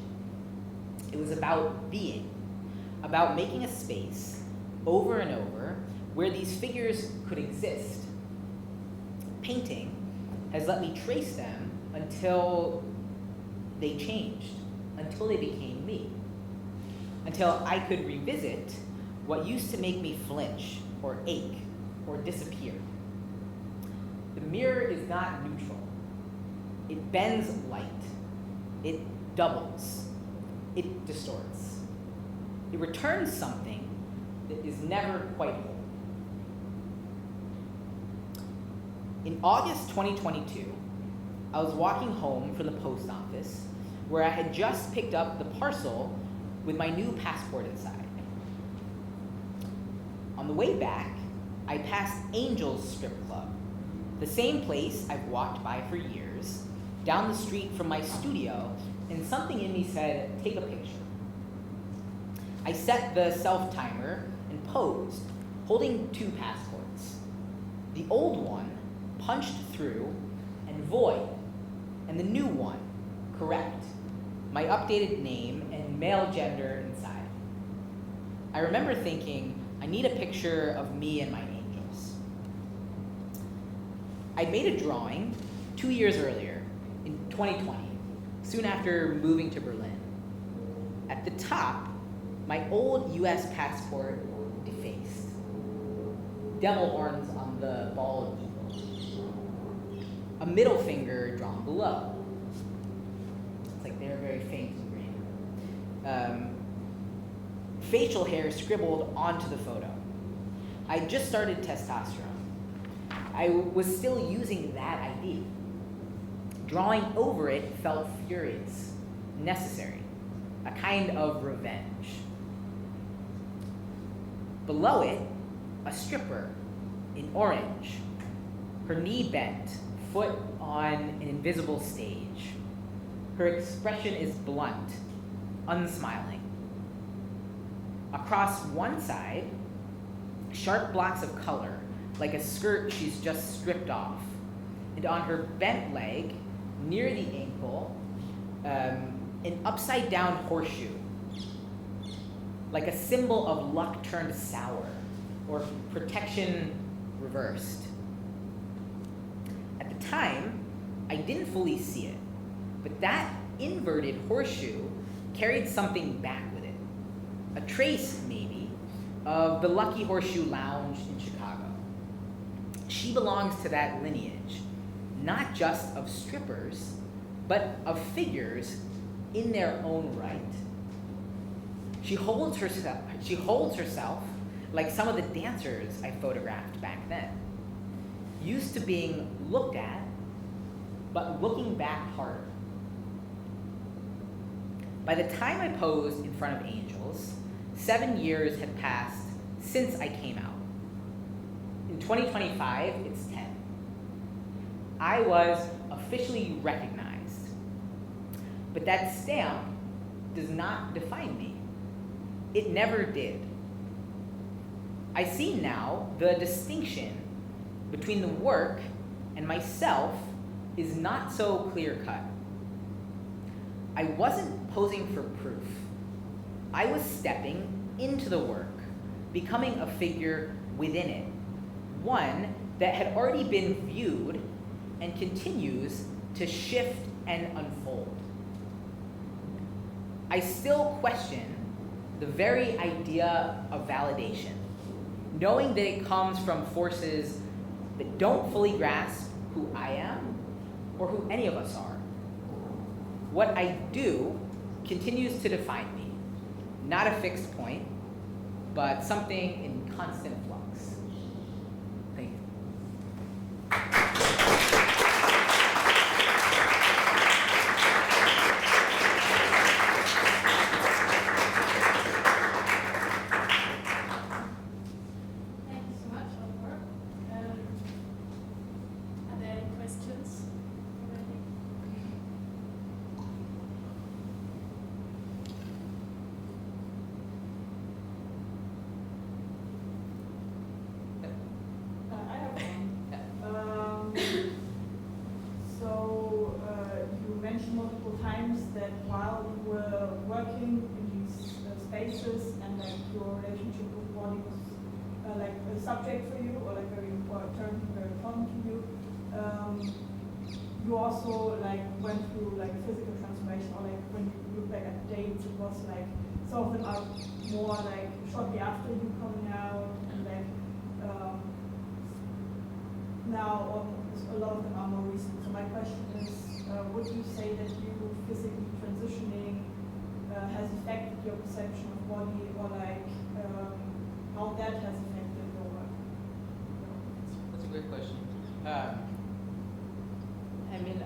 [SPEAKER 1] It was about being, about making a space over and over where these figures could exist. Painting has let me trace them until they changed, until they became me, until I could revisit what used to make me flinch or ache or disappear. The mirror is not neutral. It bends light. It doubles. It distorts. It returns something that is never quite whole. In August 2022, I was walking home from the post office where I had just picked up the parcel with my new passport inside. On the way back, I passed Angel's Strip Club, the same place I've walked by for years, down the street from my studio, and something in me said, take a picture. I set the self-timer and posed, holding two passports. The old one, punched through, and void, and the new one, correct, my updated name and male gender inside. I remember thinking, I need a picture of me and my angels. I'd made a drawing 2 years earlier, in 2020, soon after moving to Berlin. At the top, my old US passport defaced. Devil horns on the bald eagle. A middle finger drawn below. It's like they're very faint and green. Facial hair scribbled onto the photo. I just started testosterone. I was still using that ID. Drawing over it felt furious, necessary, a kind of revenge. Below it, a stripper in orange, her knee bent, foot on an invisible stage. Her expression is blunt, unsmiling. Across one side, sharp blocks of color, like a skirt she's just stripped off. And on her bent leg, near the ankle, an upside down horseshoe, like a symbol of luck turned sour, or protection reversed. At the time, I didn't fully see it, but that inverted horseshoe carried something back with it. A trace, maybe, of the Lucky Horseshoe Lounge in Chicago. She belongs to that lineage, not just of strippers, but of figures in their own right. She holds herself like some of the dancers I photographed back then, used to being looked at, but looking back harder. By the time I posed in front of angels, 7 years had passed since I came out. In 2025, it's 10. I was officially recognized, but that stamp does not define me. It never did. I see now the distinction between the work and myself is not so clear-cut. I wasn't posing for proof. I was stepping into the work, becoming a figure within it, one that had already been viewed and continues to shift and unfold. I still question the very idea of validation, knowing that it comes from forces that don't fully grasp who I am or who any of us are. What I do continues to define me, not a fixed point, but something in constant flux. Thank you.
[SPEAKER 2] Thank you so much, Oliver. Are there any questions already?
[SPEAKER 4] your relationship with body was like a subject for you, or like very important to you. You also like went through like physical transformation, or like when you look back at dates, it was like some of them are more like shortly after you coming out, and like now a lot of them are more recent. So my question is, would you say that you physically transitioning has affected your perception of body, or like how that has affected your work?
[SPEAKER 1] That's a great question. I mean,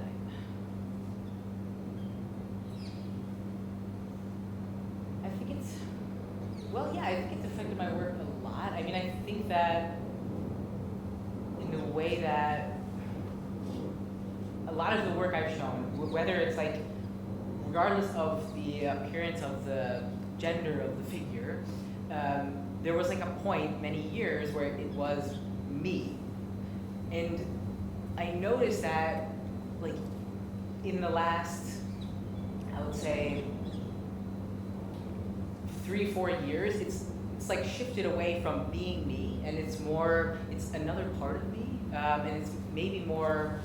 [SPEAKER 1] I think it's, well, yeah, I think it's affected my work a lot. I mean, I think that in the way that a lot of the work I've shown, whether it's like, regardless of the appearance of the gender of the figure, there was like a point many years where it was me. And I noticed that like in the last, I would say 3-4 years, it's like shifted away from being me, and it's another part of me, and it's maybe more,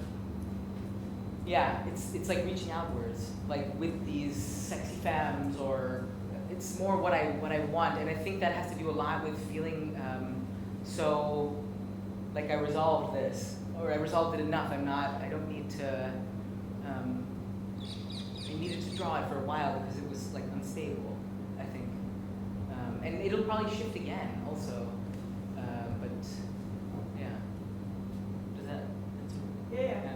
[SPEAKER 1] yeah, it's like reaching outwards, like with these sexy femmes, or it's more what I want, and I think that has to do a lot with feeling so like I resolved this, or I resolved it enough. I don't need to. I needed to draw it for a while because it was like unstable, I think, and it'll probably shift again also, but yeah. Does that answer?
[SPEAKER 4] Yeah.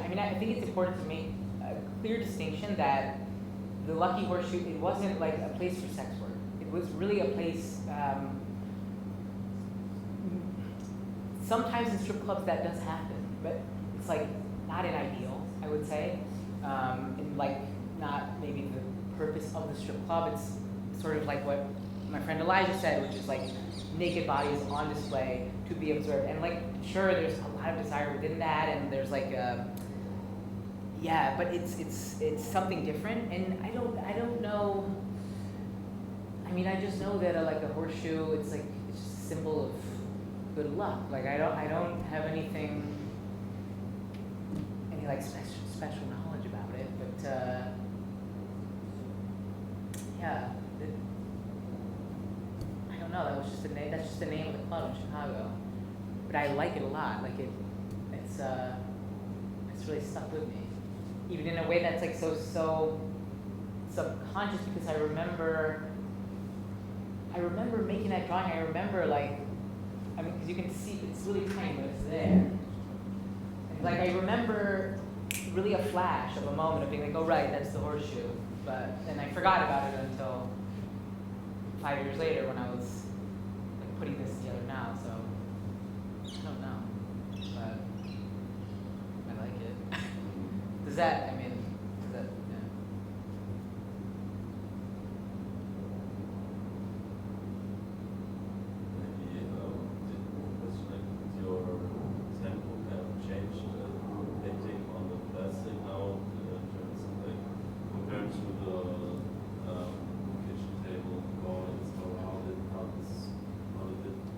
[SPEAKER 1] I mean, I think it's important to make a clear distinction that the Lucky Horseshoe, it wasn't like a place for sex work. It was really a place, sometimes in strip clubs that does happen, but it's like not an ideal, I would say. And like not maybe the purpose of the strip club. It's sort of like what my friend Elijah said, which is like naked bodies on display to be observed. And like, sure, there's a lot of desire within that, and there's like yeah, but it's something different, and I don't know. I mean, I just know that like a horseshoe, it's like it's just a symbol of good luck. Like I don't have any like special knowledge about it, but yeah, I don't know. That was just that's just the name of the club in Chicago, but I like it a lot. Like it's really stuck with me, even in a way that's like so subconscious, because I remember making that drawing. I remember like, I mean, because you can see it's really tiny, but it's there. And like I remember really a flash of a moment of being like, oh right, that's the horseshoe. But then I forgot about it until 5 years later when I was like putting this together now. So I don't know, but I like it. Does that? I mean, does that? Yeah.
[SPEAKER 5] Maybe was like your tempo kind of changed painting on the plastic now in terms of like compared to the kitchen table drawings, or how did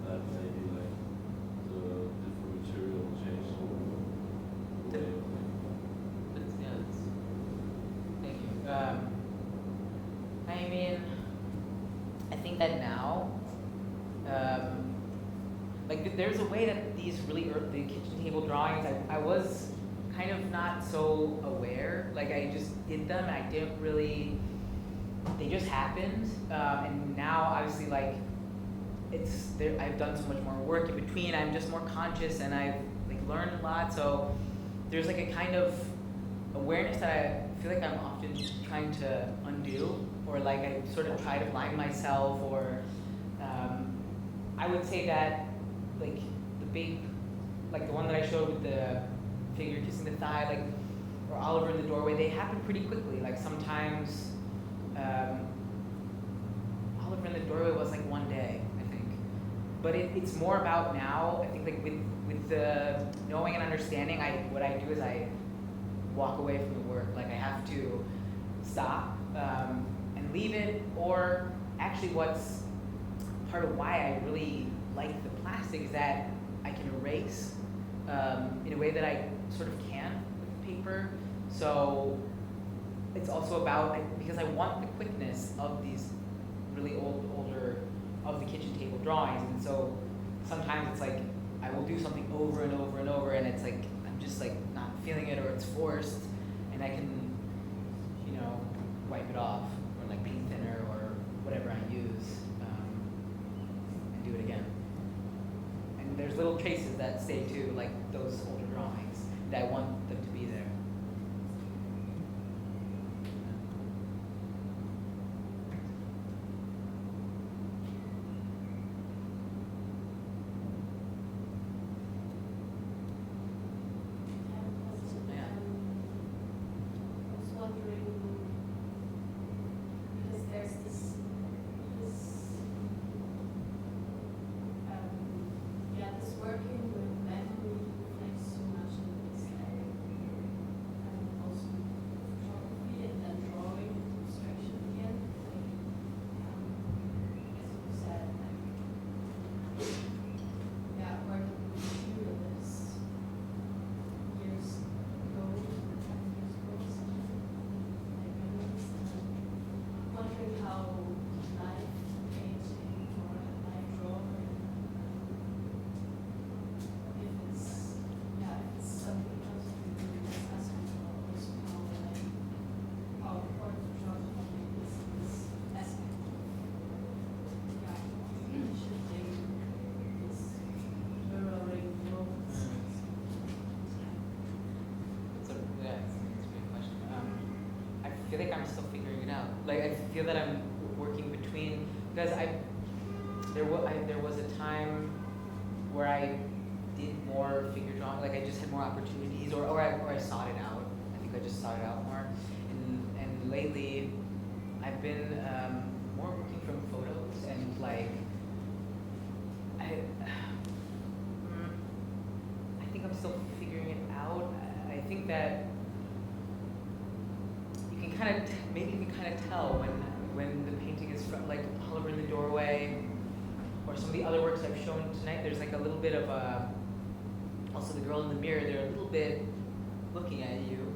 [SPEAKER 5] that maybe like the different material change the way of like
[SPEAKER 1] Thank you. I mean, I think that now, like there's a way that these really early kitchen table drawings, I was kind of not so aware. Like I just did them, and I didn't really, they just happened. And now obviously like it's there, I've done so much more work in between. I'm just more conscious, and I've like learned a lot. So there's like a kind of awareness that I feel like I'm often trying to undo, or like I sort of try to blind myself, or I would say that like the big, like the one that I showed with the figure kissing the thigh, like, or Oliver in the doorway, they happen pretty quickly. Like sometimes Oliver in the doorway was like one day, I think. But it's more about now, I think like with the knowing and understanding, what I do is I walk away from the work. Like I have to stop and leave it, or actually what's part of why I really like the plastic is that I can erase in a way that I sort of can with paper. So it's also about, because I want the quickness of these really older, of the kitchen table drawings. And so sometimes it's like, I will do something over and over and over, and it's like, I'm just like not feeling it, or it's forced, and I can, you know, wipe it off, or like paint thinner, or whatever I use, and do it again. And there's little traces that stay too, like those older drawings, that I want them to be there. I feel like I'm still figuring it out. Like I feel that I'm working between, because there was a time where I did more figure drawing, like I just had more opportunities, or I sought it out. I think I just sought it out more. And lately, I've been more working from photos, and like I think I'm still figuring it out. I think that maybe you can kind of tell when the painting is from, like Oliver in the doorway, or some of the other works I've shown tonight. There's like a little bit of also the girl in the mirror. They're a little bit looking at you,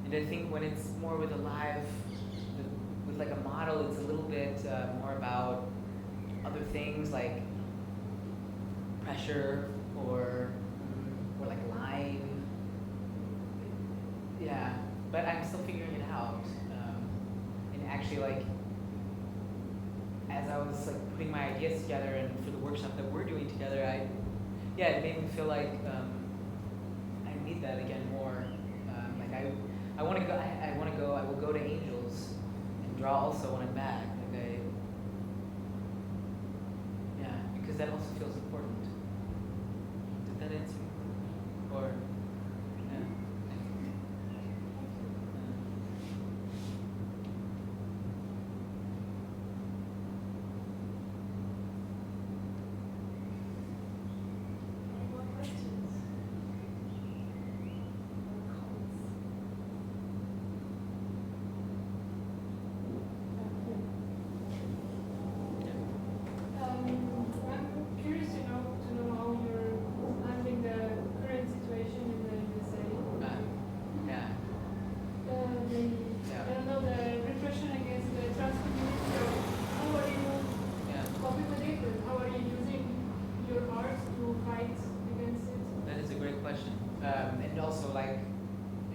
[SPEAKER 1] and I think when it's more with with like a model, it's a little bit more about other things like pressure or like line. Yeah. But I'm still figuring it out. And actually, like, as I was like putting my ideas together, and for the workshop that we're doing together, it made me feel like I need that again more. Like I want to go. I will go to Angels and draw also when I'm back. Like because that also feels important. Did that answer? Or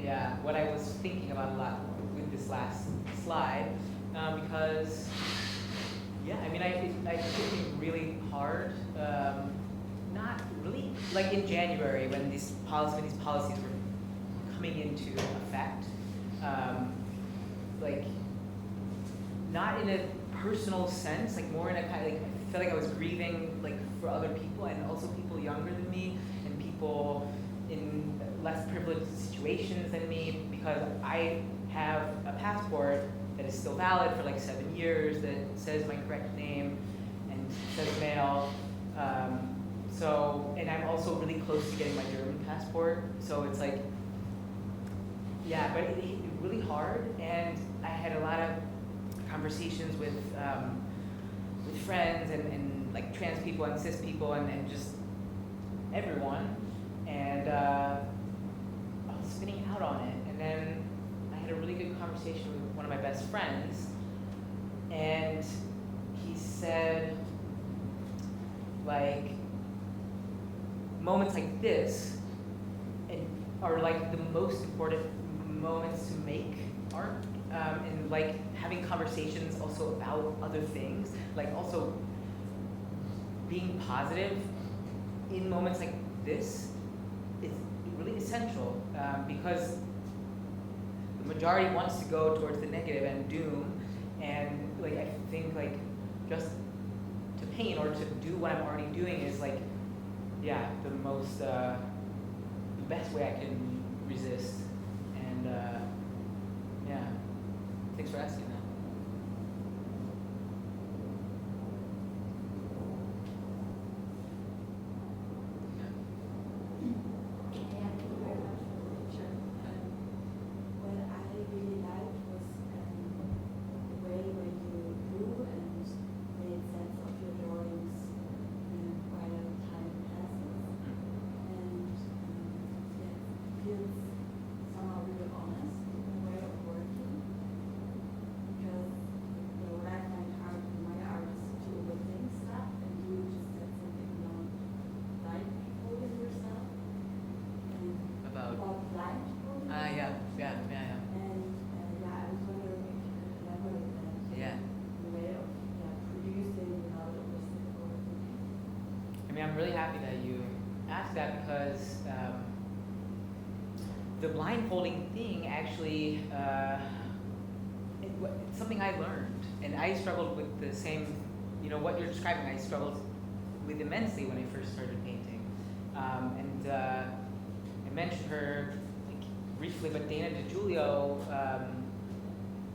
[SPEAKER 1] yeah. What I was thinking about a lot with this last slide, because I think really hard. not really. Like in January, when these policies were coming into effect, like not in a personal sense, like more in a kind of like I felt like I was grieving like for other people and also people younger than me and people in less privileged situations than me, because I have a passport that is still valid for like 7 years that says my correct name and says male. So, and I'm also really close to getting my German passport. So it's like, yeah, but it hit me really hard, and I had a lot of conversations with friends and like trans people and cis people and just everyone, and I was spinning out on it. And then I had a really good conversation with one of my best friends, and he said, like, moments like this are like the most important moments to make art, and like having conversations also about other things, like also being positive in moments like this is really essential, because the majority wants to go towards the negative and doom, and like I think like just to paint or to do what I'm already doing is like, yeah, the most the best way I can resist. And yeah, thanks for asking that.
[SPEAKER 6] Thank you very much for the lecture. What I really liked was the way when you drew and made sense of your drawings while time passes. And yeah, it feels somehow really honest in the way of working. Because what I find hard in my art is to overthink stuff, and you just said something about blindfolding yourself. About blindfolding yourself.
[SPEAKER 1] Yeah.
[SPEAKER 6] And I was wondering if you could elaborate that.
[SPEAKER 1] Yeah.
[SPEAKER 6] The way of producing without overthinking.
[SPEAKER 1] I mean, I'm really happy that you asked that, because the blindfolding thing actually, it's something I learned, and I struggled with the same, what you're describing, I struggled with immensely when I first started painting. And I mentioned her like, briefly, but Dana DiGiulio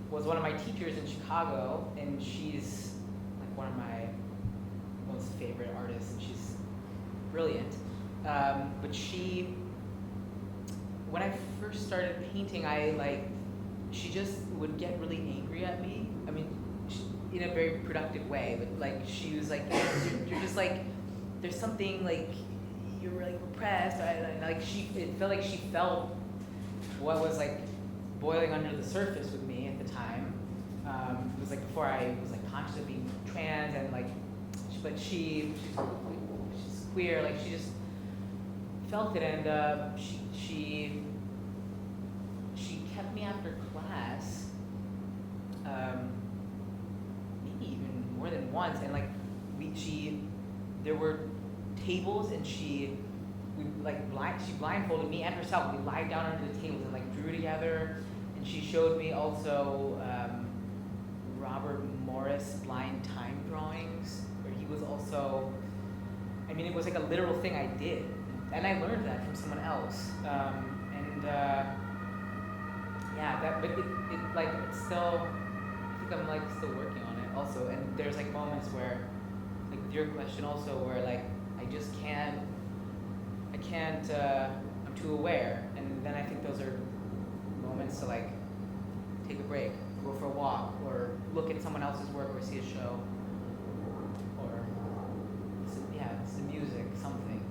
[SPEAKER 1] was one of my teachers in Chicago, and she's like one of my most favorite artists, and she's brilliant. But when I first started painting, she just would get really angry at me. I mean, in a very productive way, but like she was like, you're just like, there's something like, you're like repressed, and like it felt like she felt what was like boiling under the surface with me at the time. It was like before I was like conscious of being trans, and like, but she's queer, like she just felt it, and she kept me after class, maybe even more than once, and like there were tables, and she blindfolded me and herself. We lied down under the tables and like drew together, and she showed me also Robert Morris blind time drawings, where he was also, I mean, it was like a literal thing I did, and I learned that from someone else, but it's still, I think I'm like still working on it also, and there's like moments where, like your question also, where like I just can't, I'm too aware, and then I think those are moments to like take a break, go for a walk, or look at someone else's work, or see a show, or listen to music, something.